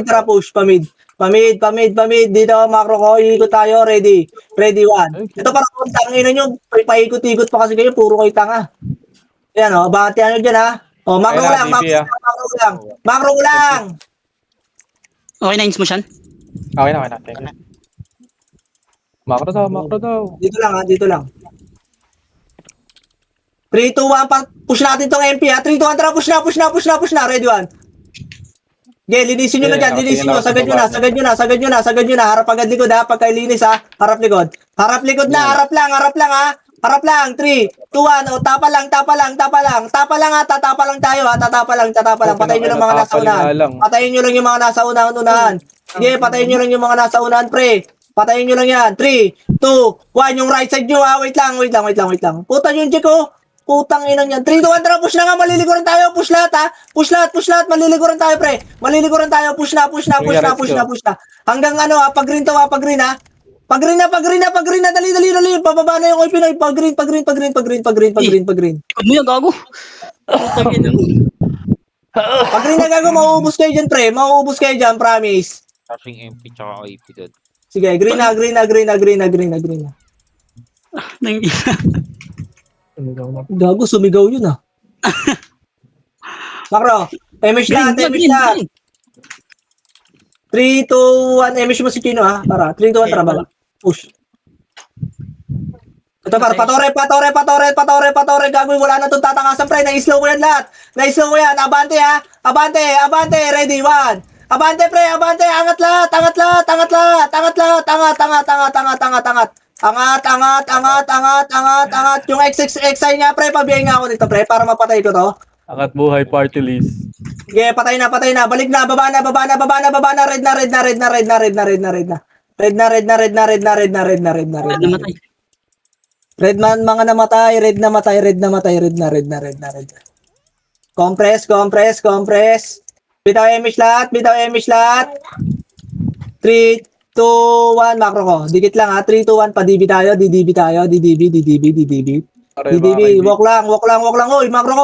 Tara push, pamid. Dito, makro ko, iikot tayo, ready, one. Ito parang kung tangin nyo, paikot-ikot pa kasi kayo, puro kayo tanga. Yan, batihan nyo dyan, ha. Makro lang. Okay na, ins mo siyan? Okay na. Macro daw. Dito lang. 3, 2, 1, push natin tong MP, ha. 3, 2, 1, tara, push na, ready, one. Okay, linisin nyo na dyan, sagad nyo na, harap agad likod, ha, pagkailinis, ha, harap likod na, harap lang, ha, 3, 2, 1, tapa lang, ha, tatapa lang, patayin nyo lang mga nasa unahan, sige, patayin nyo lang yung mga nasa unahan, pre, patayin nyo lang yan, 3, 2, 1, yung right side nyo, ha, wait lang, puta yung check, putang inang yan. 3, 2, 1, tara, push na nga, maliliguran tayo, push lahat, ha. Push lahat, maliliguran tayo, pre. Push na. Hanggang pag-green, ha. Pag-green na, dali. Pababa na yung oil Pinoy. Pag-green. Ikot mo yan, gago. Pag-green na, gago, mauubos kayo dyan, pre. Promise. Flashing MP tsaka IP doon. Sige, green na. Gago, sumigaw yun, ha. Makro, MH lahat. 3, 2, 1, MH mo si Chino, ha. Para, 3, 2, 1, tara, bala. Push. Ito, para, patore. Gagawin, wala na itong tatakasan, pre. Na-slow ko yan lahat. Abante, ha. Abante. Ready, one. Abante, pre. Angat lahat. Angat. Yung XI nga, pre. Pabiyay nga ako nito, pre. Para mapatay ko to. Angat buhay party list. Sige, patay na. Balik na. Baba na. Red na. Namatay. Red man, mga namatay. Red na. Compress. Bitaw MH lahat. 3, 2, 1, makro ko. Dikit lang, ha. 3, 2, 1, padibi tayo. DDB. Walk lang. Oy, makro ko.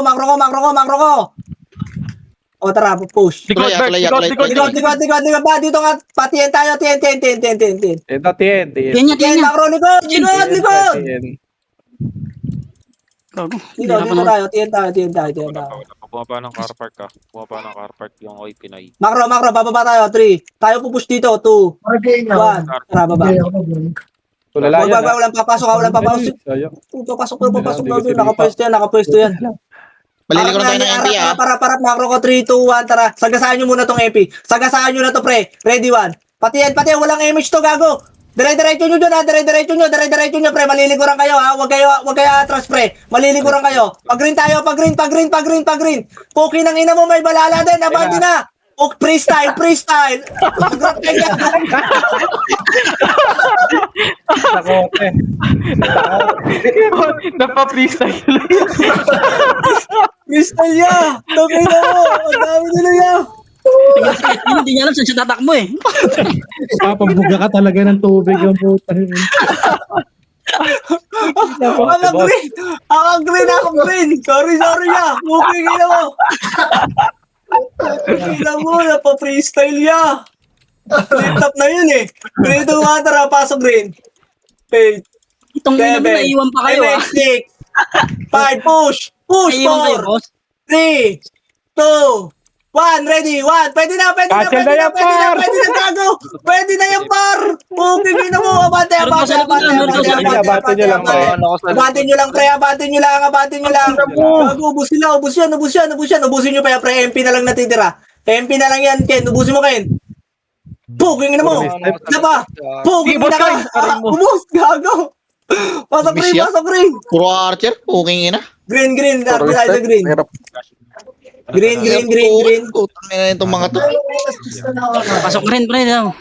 O, tara, push. Likod. Likod ba? Dito nga, patiyan tayo. TN. Ito, TN. Yan niya. Makro, likod. Gago. Dito tayo, tiyan tayo. Bumaba ng car park ka. Bumaba ng car park yung OIP na yun. Macro, bababa tayo, 3. Tayo pupush dito, 2, 1. Tara, baba. Tulala yan. Walang papasok. Sayang. Papasok. Nakapwesto yan. Maliligo na tayo ng MP ah. Para, macro ko, 3, 2, 1, tara. Sagasaan nyo muna tong MP. Sagasaan nyo na to, pre. Ready, 1. Pati yan, walang image to, gago. Dire-diretso nyo dun, ha. Dire-diretso nyo, pre. Maliliguran kayo, ha. Huwag kayo atras, pre. Maliliguran kayo. Pag-green tayo, pag-green. Puki ng ina mo, may balala din. Abante na. Freestyle. Takote. Napa-freestyle. Freestyle ya. Tokay na mo. Ang dami nila ya. Hindi niya alam saan siya tatakbo eh. Papabuga ka talaga ng tubig ang puta. Ako green. Sorry ya. Puki na mo. Tingnan mo, napa-freestyle ya. Flip top na yun eh. 3, 2, 1, tara, pasok green. 8, Itong ina mo, naiwan pa kayo ah. 6, 5, push, Naiwan kayo, 4, boss. 3, 2, 1, ready, 1. Pwede na, Cancel na yan, par. gago. Pwede na yan, par. Puking na mo, abante Abante nyo lang, pre. Abante nyo lang. Gago, ubus yan. Ubusin nyo pa yan, pre. MP na lang natitira. MP na lang yan, Ken. Ubusin mo, Ken. Puking na mo. Isa pa. Puking na ka. Ubus, gago. Pasok rin. Puro archer. Puking ina. Green. Dapat tayo sa green. Green. Putang ina itong mga to. Pasok rin, pre. Daw.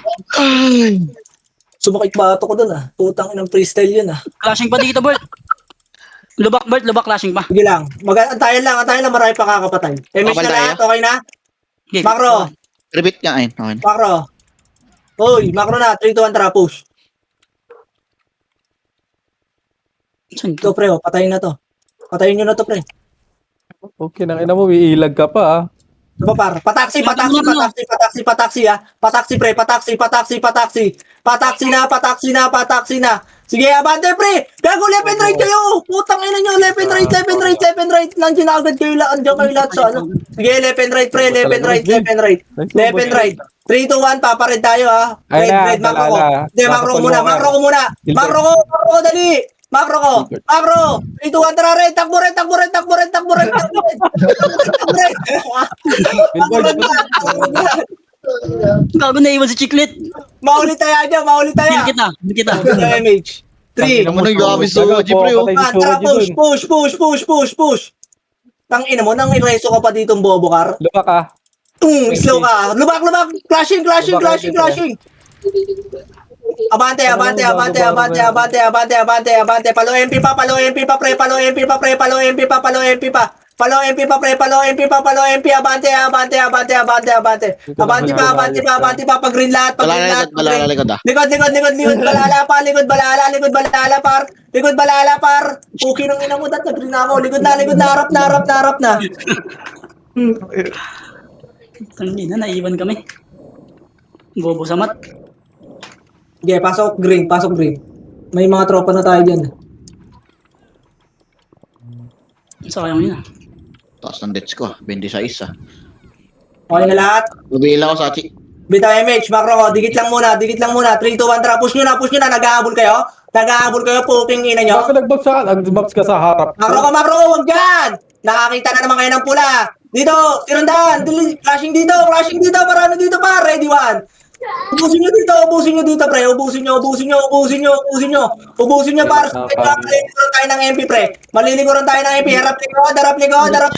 Sumakit bato ko dun ah. Putang inang freestyle yun ah. Clashing pa dito, Bert. Lubak, clashing pa. Sige lang. Antayin lang. Marami pa kakapatay. MS na lahat. Okay na? Okay. Macro. Repeat nga ayun. Okay. Macro. Hoy, macro na. 3, 2, 1, tara. Push. Saan Ito, pre. Oh. Patayin na to. Patayin nyo na to, pre. Okay, nang ina mo, iilag ka pa ah. Diba, par? Pataksi ah. Pataksi, pre. Pataksi na. Sige, abante, pre. Gago, left and right kayo. Putang ina nyo. Left and right. Nandiyan na agad kayo lahat. Sa ano. Sige, left and right, pre. Left and right. 3, 2, 1, papared tayo, ha. Red, macro ko. Hindi, macro ko muna. Macro ko, dali. Macro ko. 3, 2, 1, tara, red. Takbo red. Gago, naiwan si Chiclet. Maulit tayo. Hindi kita. MH. 3. Ano yung gabi sa Oji, pre? Oh. Tara, push. Tang ina mo, nang ireso ka pa ditong bobo car. Lupa ka. Slow ka. Lubak. Clashing. Abante. Palo MP pa, pre. Palo MP pa. Abante pa. Pag green lahat. Balala likod ah. Likod. Balala par. Puki ng ina mo, dat nag-green na ako. Likod na, harap na. Tangina, naiwan kami. Bobo sa mat. Okay, pasok green. May mga tropa na tayo dyan. Sayang yun ah. Taas ng debts ko. 26 ah. Okay na lahat? Lubila ko sa Achi. Bitaw MH, macro ko, dikit lang muna. 3, 2, 1, tara, push nyo na, nag-ahabol kayo, puking ina nyo. Bakit nag-box ka sa harap? Macro ko, wag dyan! Nakakita na naman kayo ng pula. Dito, tirundahan, flashing dito, marami dito pa, ready 1. Ubusin nyo dito, pre, ubusin nyo, para sa maliliguran tayo ng MP, pre. Maliliguran tayo ng MP, harap likod.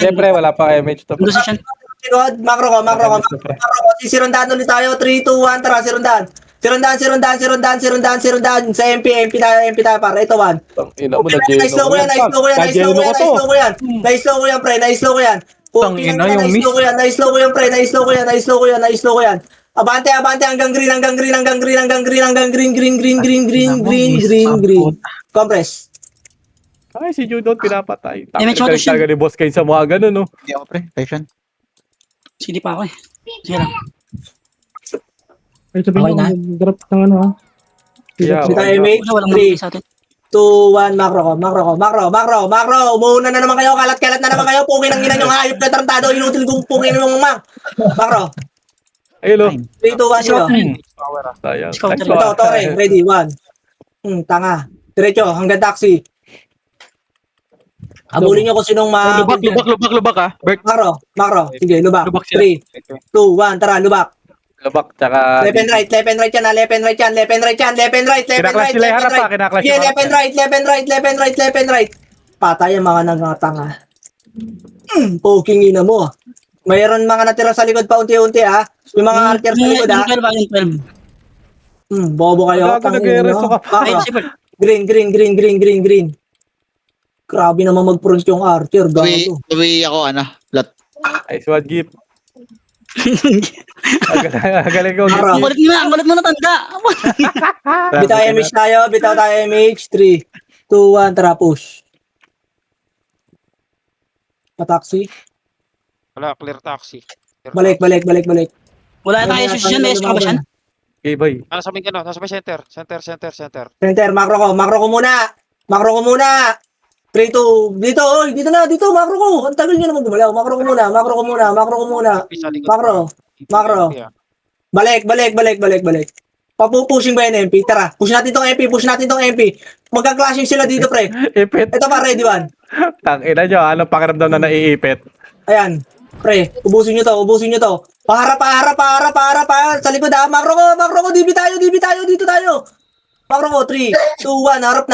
Siyempre, wala pa MH to. Position. Macro ko. Sisirundahan ulit tayo. 3, 2, 1, tara, sirundahan. Sa MP tayo para. Ito, 1. Ina mo, Nice low ko yan, pre. Nice low ko yan. Nice low ko yan. Abante, hanggang green. Compress. Ay, si Judon pinapatay. MH Galing talaga ni Boss Kane sa mga ganun, no? Hindi ako pre. Tyson. Sige pa ako eh. Sige lang. Ay, sabihin Okay na? mo, drop ng ano ah. Yeah, Bitaw okay. MH. Walang 3, sa atin. 2, 1, makro ko. Makro. Umuuna na naman kayo, kalat-kalat na naman kayo. Pungin ang ina nyo, hayop na tarantado. Inutil kong pungin ng mga Makro. Ayun o. 3, 2, 1, Scout 0. na yun. Sayang. Scout Thanks, na Ito, Mark. Tore, ready, 1. Tanga. Diretso, hanggang taxi. Abulin nyo kung sinong Lubak ah. Bert. Makro. Sige, lubak. Lubak sila. 3, 2, 1, tara, lubak. Lubak, tsaka... Left and right yan, left and right yan. Kinaklas sila yung harap pa, kinaklas Sige, yung left and right. Patay ang mga nangatanga. Poking ina mo. Mayroon mga natira sa likod pa unti-unti ha. Yung mga archer sa likod ha. Yung 12. Bobo kayo. Gago, nag-reso ka pa. Ayun si Bert. Green. Grabe naman mag-front yung archer. Gago. Tawi ako, Nice one, Gip. Galing ko. Makro. Ang kulit mo na tanda. Bitaw tayo MH. 3, 2, 1, tara push. Pataksi. Wala, clear taxi. Balik. Wala tayo susyan. Ayos ka ba siyan? Okay, boy. Nasa may gano, nasa may center. Center, makro ko muna. 3, 2, dito na, makro ko. Ang tagal nyo naman gumalaw. Makro ko muna. Makro. Balik. Papupushing ba yung MP? Tara, push natin tong MP. Magka-clashing sila dito, pre. Ipit. Ito pa, ready one. Tangina nyo, anong pakiramdam na naiipit? Ayan. Pre, ubusin nyo to. Paharap. Sa likod ha. Makro ko. Dibi tayo. Dito tayo. Makro ko, 3, 2, 1. Harap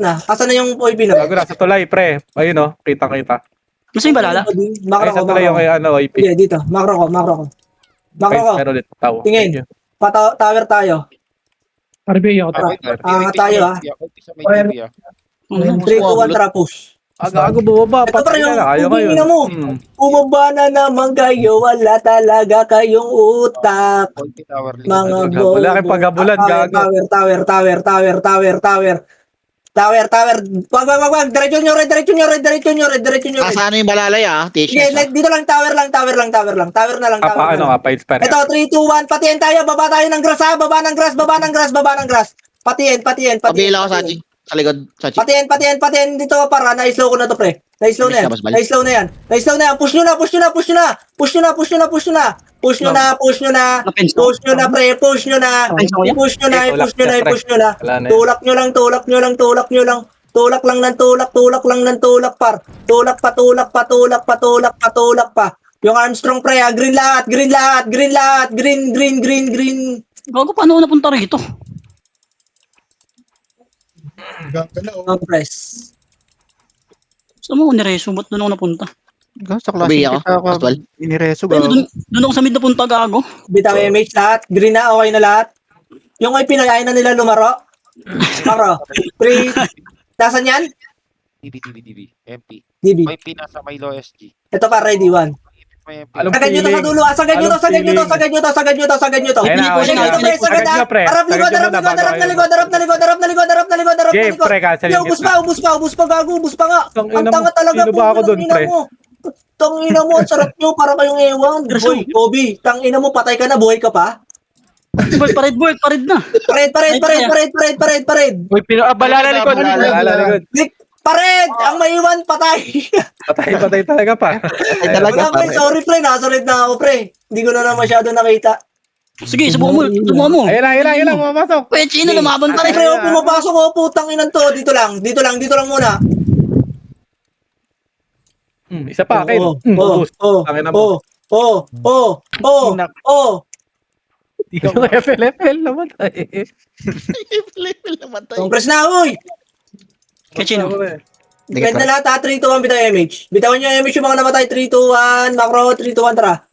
na. Asan na yung OIP na? Bago nasa tulay, pre. Ayun o, kita. Gusto yung balala? Makro Ay, sa ko. tulay yung kay ano, IP. Sige, dito. Makro ko. Pero ulit, tao. Tingin. Tower tayo. RBA ako. Tayo, ah. 3, 2, 1, tara push. Aga bumaba. Ito pa rin yung Ayaw pumingin na mo. Umaba na naman kayo. Wala talaga kayong utak. Mga bobo. Wala kayong paghabulan, gago. Tower. Wag. Diretso nyo red. Nasaan yung balalay Sige, dito lang. Tower na lang. Paano nga, pa-inspire Ito, 3, 2, 1. Patihin tayo. Baba tayo ng grass, ha. Baba ng grass. Patihin. Pabila ko, Sachi. Sa likod, Sachi. Patihin dito para na-slow ko na to, pre. Na-slow na yan. Push nyo na. Push nyo na, pre. Push nyo na. Tulak nyo lang. Tulak lang ng tulak, par. Tulak pa. Yung Armstrong, pre, ha. Green lahat. Green. Gago, paano ako napunta rito? Compress. Gusto mo ko nireso? Ba't doon ako napunta? Sa Tabi klase ako, kita ako. Aswal. Inireso Pero gago. doon ako sa mid napunta, gago. Bitaw MH lahat. Green na, okay na lahat. Yung ay pinayain na nila lumaro. Makro. 3. Nasaan yan? DB. MP. DB. May pinasa may low SG. Ito pa, ready, 1. May MP. Alam- Sagad nyo to sa dulo. Sagad nyo to. Ayun na, Push nyo to, pre. Sagad Sagad nyo, pre. Harap likod. Sagad nyo na, Sige, cancel yung ubus pa, gago. Ubus pa nga. Tang Ang ina tanga mo. talaga Sino ba ako doon, pre? Tangina mo, ang sarap nyo. Para kayong ewan. Boy, Kobe. Tangina mo, patay ka na. Buhay ka pa. Parid na. Pared. Uy, balala likod. Alala, likod. Pared! Ang maiwan, patay. Patay talaga pa. Wala, pre. Sorry, pre. Nasulit na ako, pre. Hindi ko na masyado nakita. Sige, subukan mo. Ayun lang, mamasok. Pwede, Chino, lumaban pa Pare, rin. pre, pumapasok ko. Putang inan to. Dito lang muna. Isa pa akin. Ubus. Tangina mo. Yung FLFL naman. Compress na, uy. Kaya Chino. Depende na lahat, ha. 3, 2, 1, bitaw MH. Bitawan nyo MH yung mga namatay. 3, 2, 1. Macro, 3, 2, 1, tara.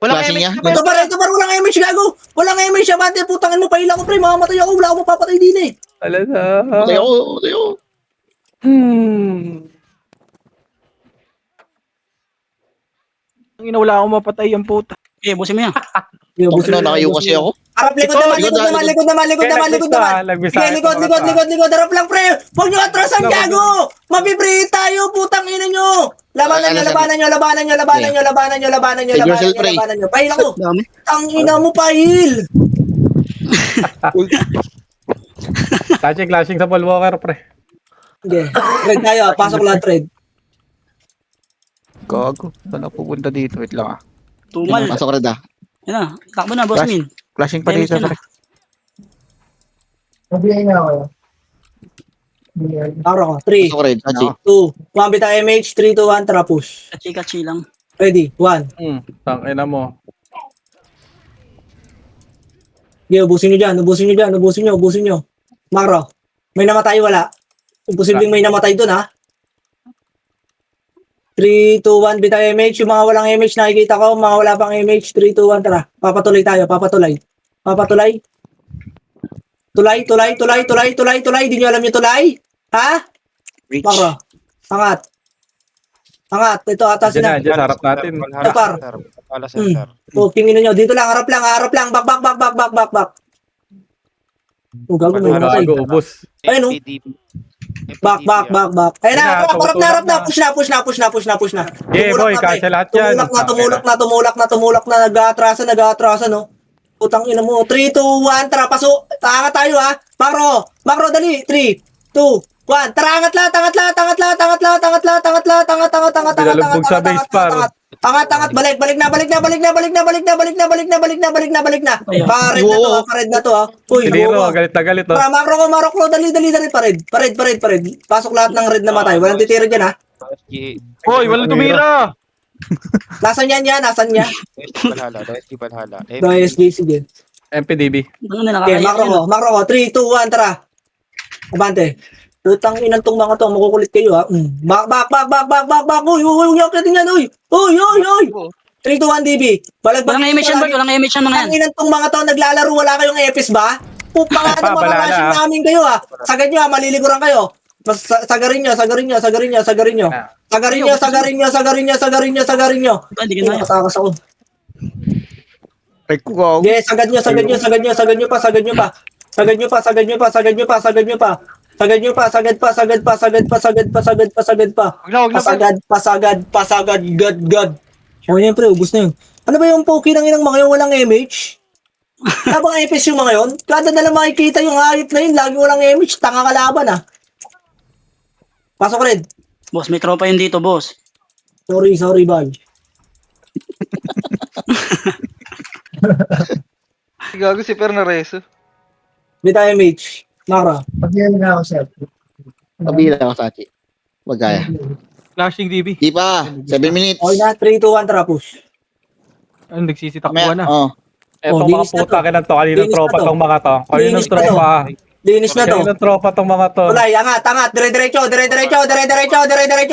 Klase niya. Ito pa, walang MH, gago. Walang MH, abante. Putangin mo, paila ko, pre. Mamamatay ako. Wala akong mapapatay din, eh. Alala. Tayo. Ang ina, wala akong mapatay yung puta. Eh, busin mo yan. Nakayo kasi ako. Harap, likod naman. Lagbisa. Sige, likod. Harap lang, pre. Huwag nyo atrasan, gago. Mapipre tayo, putang ina nyo. Labanan nyo. Pahil ako. Dami. Ang ina mo, pahil. Clashing sa Paul Walker, pre. Okay. Red tayo, pasok lahat red. Gago. Saan ako pupunta dito? Wait lang ah. Tumal. Pasok red ah. Yan na, takbo na, boss min. Flashing pa Damage dito, ka na. pre. Tara ko. 3, Pasok red. Sachi. 2, 1, bita MH, 3, 2, 1, tara push. Kachi-kachi lang. Ready, 1. Tangina mo. Okay, ubusin nyo dyan. Maro, may namatay, wala. Imposibleng may namatay dun, ha? 3, 2, 1, bita MH. Yung mga walang MH nakikita ko, mga wala pang MH, 3, 2, 1, tara. Papatuloy tayo, papatuloy. Tulay. Di nyo alam yung tulay? Ha? Reach. Maro, angat. Ito, atas na. Diyan sa harap natin. Tapar. Pala center. O, tingin nyo. Dito lang, harap lang. Back. O, gago, may namatay. Gago, ubos. Ayun, oh. Back. Ayun na, harap na. Push na. Yeah, boy, kasya lahat yan. Tumulak na. Nag-aatrasan, no? Putang ina mo. 3, 2, 1, tara, paso. Angat tayo, ha? Makro, dali. 3, 2, 1. Tara, angat lahat. Nilalubog sa base par. Angat. Balik na. Pared na to, ha? Uy, Siliro, galit na galit, oh. Marok, dali, pared. Pasok lahat ng red na matay. Walang titira dyan, ha? Hoy, walang tumira! Nasaan niya? DSG Valhalla. SG, sige. MPDB. Ano na Okay, nakakaya. makro ko. 3, 2, 1, tara. Abante. Putang inang tong mga to, makukulit kayo, ha? Back. Uy, yakitin yan, uy. 3, 2, 1, DB. Walang image yan, Bert. Walang image yan mga yan. Ang inang tong mga to, naglalaro, wala kayong EPS ba? Pupangatan mga Wala rushing na. namin kayo, ha? Sagad nyo, ha? Maliliguran kayo. Sagarin nyo. Sagarin nyo. Hindi ka na yan. Matakas ako. Ay, gago. Okay, sagad nyo pa. Wag na. Pasagad, god. O yan pre, ubus na yun. Ano ba yung poki ng inang mga yung walang MH? Habang FS yung mga yun, kada nalang makikita yung hayop na yun, lagi walang MH, tanga kalaban ah. Pasok red. Boss, may tropa yun dito, boss. Sorry, bag. Gago si Pernareso. Bita MH. Mara. Kabila ako, Sachi. Wag kaya. Flashing DB. Di pa. 7 minutes. Okay na, 3, 2, 1, tara push. Ano, nagsisitakbuhan na. Oh. Etong mga dinis na puta, to. kaninang to. Kaninang Dinis tropa na to. tong mga to. Kaninang Dinis na to. tropa. Linis na to. Kaninang tropa tong mga to. Tulay, angat, dire-diretso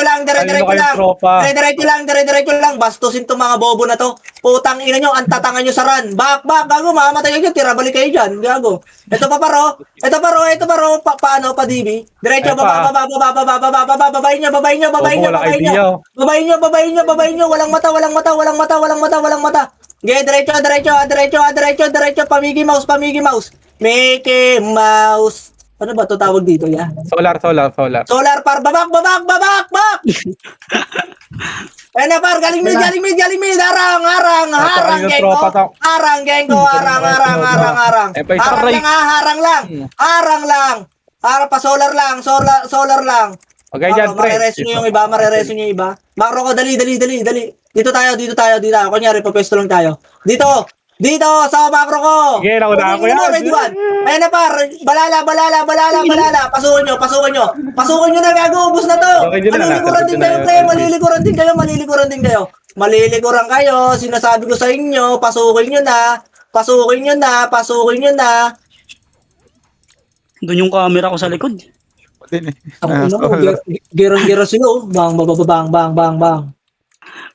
lang. Kanino kayong tropa? Dire-diretso lang. Bastusin tong mga bobo na to. Putang ina nyo, ang tatangan nyo sa run. Back, gago, mamamatay kayo dyan, tira, balik kayo dyan, gago. Ito paro, paano, pa DB. Diretso, Ay, pa. babayin nyo. Wala Babayin nyo, walang mata. Okay, diretso, pamigi mouse. Mickey Mouse. Ano ba to tawag dito, ya? Solar. Solar par, babak! Ayun na par, galing mid, harang, gengko, harang. Harang lang. Pa solar lang. Okay, dyan, pre. Marereso nyo yung iba. Makro ko, dali. Dito tayo. Kunyari, papwesto lang tayo. Dito, sa makro ko. Sige, nauna ako yan. Ayun na par, balala. Pasukin nyo na, gago, ubus na to. Okay, dyan na. Maliliguran din kayo, pre. Maliliguran kayo. Sinasabi ko sa inyo, pasukin nyo na. Doon yung camera ko sa likod. Din eh. Ako na mo, gerang-gera sila, oh. Bang.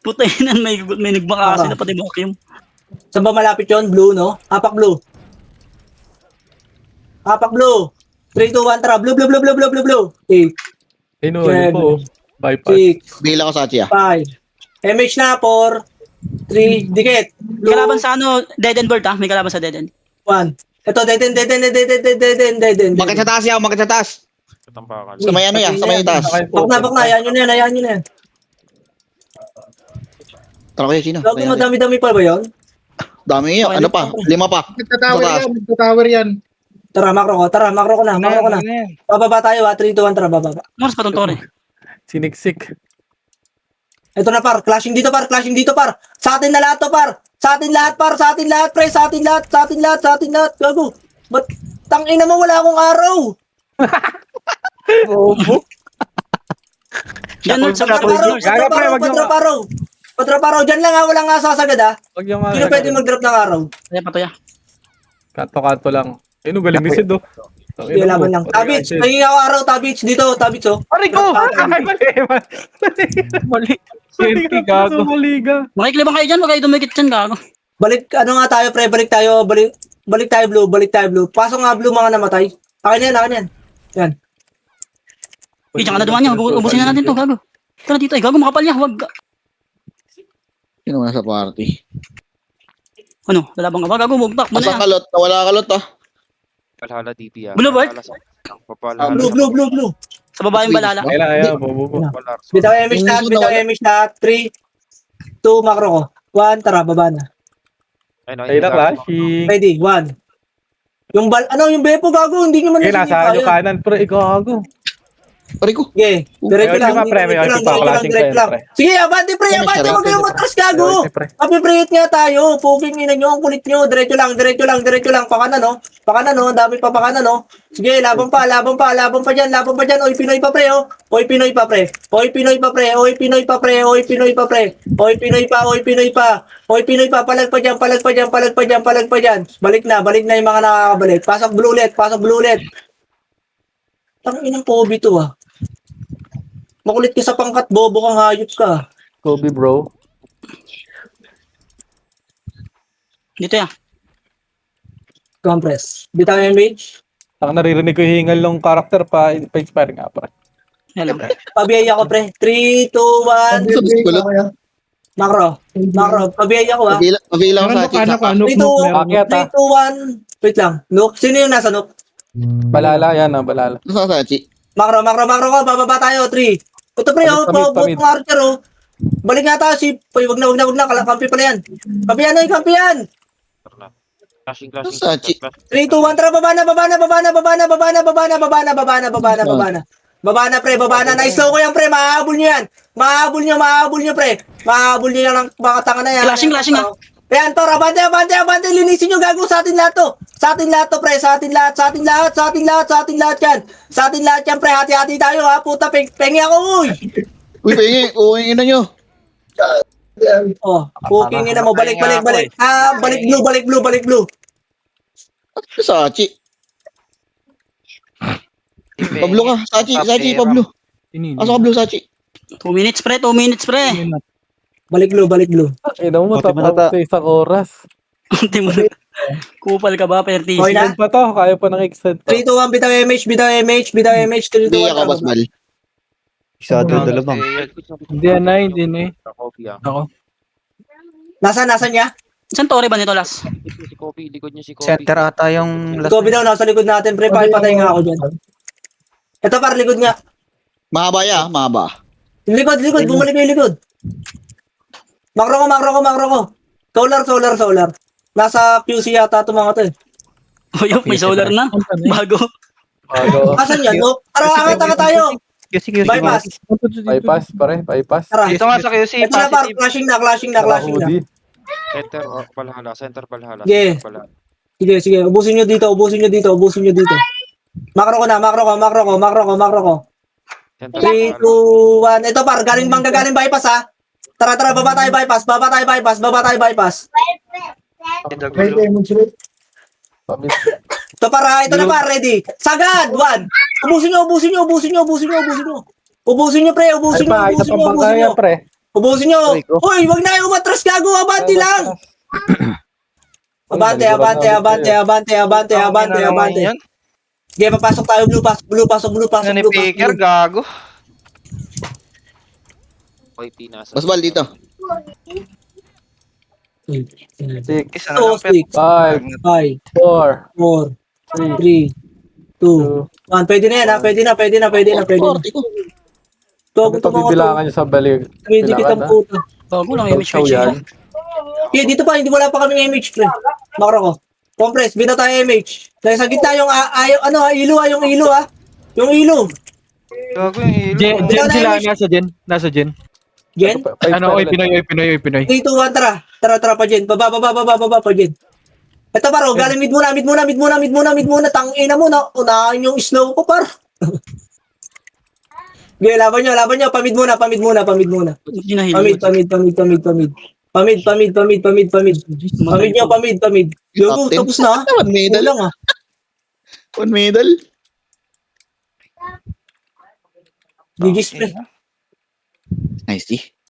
Puta yun, may nagbaka sila pati vacuum. Saan ba malapit yun? Blue, no? Hapak blue. 3, 2, 1, tara. Blue. 8, Yun po. Bypass. 6, Bila ko, Sachi 5. MH na, 4, 3, dikit. May kalaban sa dead end bird, may kalaban sa dead end. 1. Ito, dead end. Bakit sa taas yan? Katampakan. Sa may ano yan? Sa may taas. Bak na. Ayan nyo na yan. Tara kayo, Chino. Gago, madami-dami pa ba yun? Dami yun. Ano pa? 5 pa. Tower yan. Tara, makro ko na, makro ko na. Ano yan? Bababa tayo ha, 3, 2, 1, tara, bababa. Mars pa tore. Siniksik. Ito na par, clashing dito par. Sa atin na lahat to par. Sa atin lahat par, sa atin lahat pre, sa atin lahat. Gago. Ba't tangina mo wala akong araw? Bobo. Yan na, sa Padraparaw, dyan lang ha, walang nga sasagad ha. Huwag yung Hindi pwede mag-drop ng araw. Kaya patoya. Kanto-kanto lang. Ayun, galing ni Sid, oh. Hindi, laban lang. Tabits, nanging ako araw, Tabits, dito, Tabits oh. Aray ko! Mali. Mali Gago. Maliga. Makikilibang kayo dyan, wag kayo dumikit dyan, gago. Balik, ano nga tayo pre, balik tayo blue. Pasok nga blue mga namatay. Akin yan. Yan. Diyan ka na dumaan niya, ubusin na natin to, gago. Ito na dito, gago, makapal niya, wag. Sino na sa party? Ano, lalabang ka ba, gago, bugtak mo na Asa yan. kalot? Nawala kalot ah. Palhala DP ah. Blue bird? Papalhala. Blue. Sa baba yung balala. Kailangan, bobo. Bitaw MH na, 3, 2, makro ko. 1, tara, baba na. Ay, na clashing. Ready, 1. Yung Bepo gago, hindi nyo man Okay, nasa yung kanan, pre. Gago. Pare ko. Okay, diretso lang. Diretso lang. Sige, abante pre, abante, huwag kayong matras gago. Apiprehit nga tayo. Puging ina nyo, ang kulit nyo. Diretso lang. Pakanan, no? Dami pa pakanan, no? Sige, laban pa dyan. Oy, Pinoy pa, pre, oh. Oy, Pinoy pa. Palag pa dyan. Balik na yung mga nakakabalik. Pasok blue ulit. Tanginang Pobi to, ah. Makulit ka sa pangkat, bobo kang hayop ka. Kobe, bro. Dito ya. Compress. Bitaw yung mage. Ang naririnig ko yung hingal ng karakter pa-inspire nga, pre. Hello. Pabiyaya ko, pre. 3, 2, 1. Makro. Pabiyaya ko, ah. Mabila ko sa atin. 3, 2, 1. Wait lang. Nook. Sino yung nasa nook? Balala, yan ah, balala. Nasa sa atin. Makro ko. Bababa tayo. 3. Ito, pre, oh. Pamit. Ng archer, oh. Balik nga tayo si... Wag na. Kampi pala yan. Kampiyan. Clashing. Nasa atin. 3, 2, 1. Tara, baba na. Baba na, pre. Na-slow ko yan, pre. Mahabol nyo yan. Mahabol nyo, pre. Mahabol nyo yan ang mga tanga na yan. Clashing, ah. Ayan, Tor. Abante. Linisin nyo, gago. Sa atin lahat to. Sa atin lahat, yan, pre. Hati-hati tayo, ha. Puta, pengi ako, uy. Uy, pengi. Uwing ina nyo. Oh, cooking ina mo. Balik. Balik blue. Sa atin. Pablo ka. Sa atin, Pablo. Asa ka, Pablo, sa atin. 2 minutes, pre. Balik blue. Ina mo, tapos sa isang oras. Hindi mo. Kupal ka ba, Perti? Okay na? Extend pa to, kaya pa ng extend to. 3, 2, 1. Bitaw MH. 3, 2, 1. Hindi ako, Basbal. Isado dalawang. Hindi na eh. Nasaan niya? Saan tore ba nito, Las? Si Kobe, likod niya si Kobe. Center ata yung last. Kobe daw, nasa likod natin, pre. Pakipatay nga ako dyan. Ito, par, likod nga. Mahaba ya, mahaba. Likod. Bumalik yung likod. Makro ko. Solar. Nasa QC yata ito mga to, eh. Uy, may solar na. Bago. Asan yan, no? Tara, angat tayo. Bypass. Bypass. Tara. Dito nga sa QC, Ito na, par. positive. Clashing na. Center palhala. Yeah. Sige. Ubusin nyo dito. Makro ko. 3, 2, 1. Ito, par. Galing bypass, ha? Tara, baba tayo bypass. Ito, para. Ito na, par. Ready. Sagad. 1. Ubusin nyo, pre. Ubusin nyo. Uy, wag na kayo umatras, gago. Abante lang. Abante. Sige, papasok tayo. Blue, pasok. Ano ni Faker, gago. Oy, Pinas. Basbal dito. 6, Isa na lang, 6, 5, 5, 4, 4, 3, 2, 1. Pwede na yan, ha? Pwede na. Party ko. Gago ito to mga to. bibilangan nyo sa balig. Medyo kitang puto. Bago lang, image Show page yan. ko. Okay, dito pa. Hindi wala pa kaming image, pre. Makro ko. Compress, bina tayo MH. Dahil sa gitna yung yung ilo ah. Yung ilo. Gago yung ilo. Jen Ikaw na, sila, Amish. nasa Jen. Jen? Ano, oy, Pinoy. 3, 2, 1, tara. Tara pa, Jen. Baba pa, Jen. Ito paro, galing mid muna. Tangina mo na. Unahan yung slow ko, par. Okay, laban nyo. Pamid muna. Hindi na heal. Pamid. Pamid. Yogo, Captain. tapos na. One medal. Kulang ah. One medal. GG's pre. Nice, G.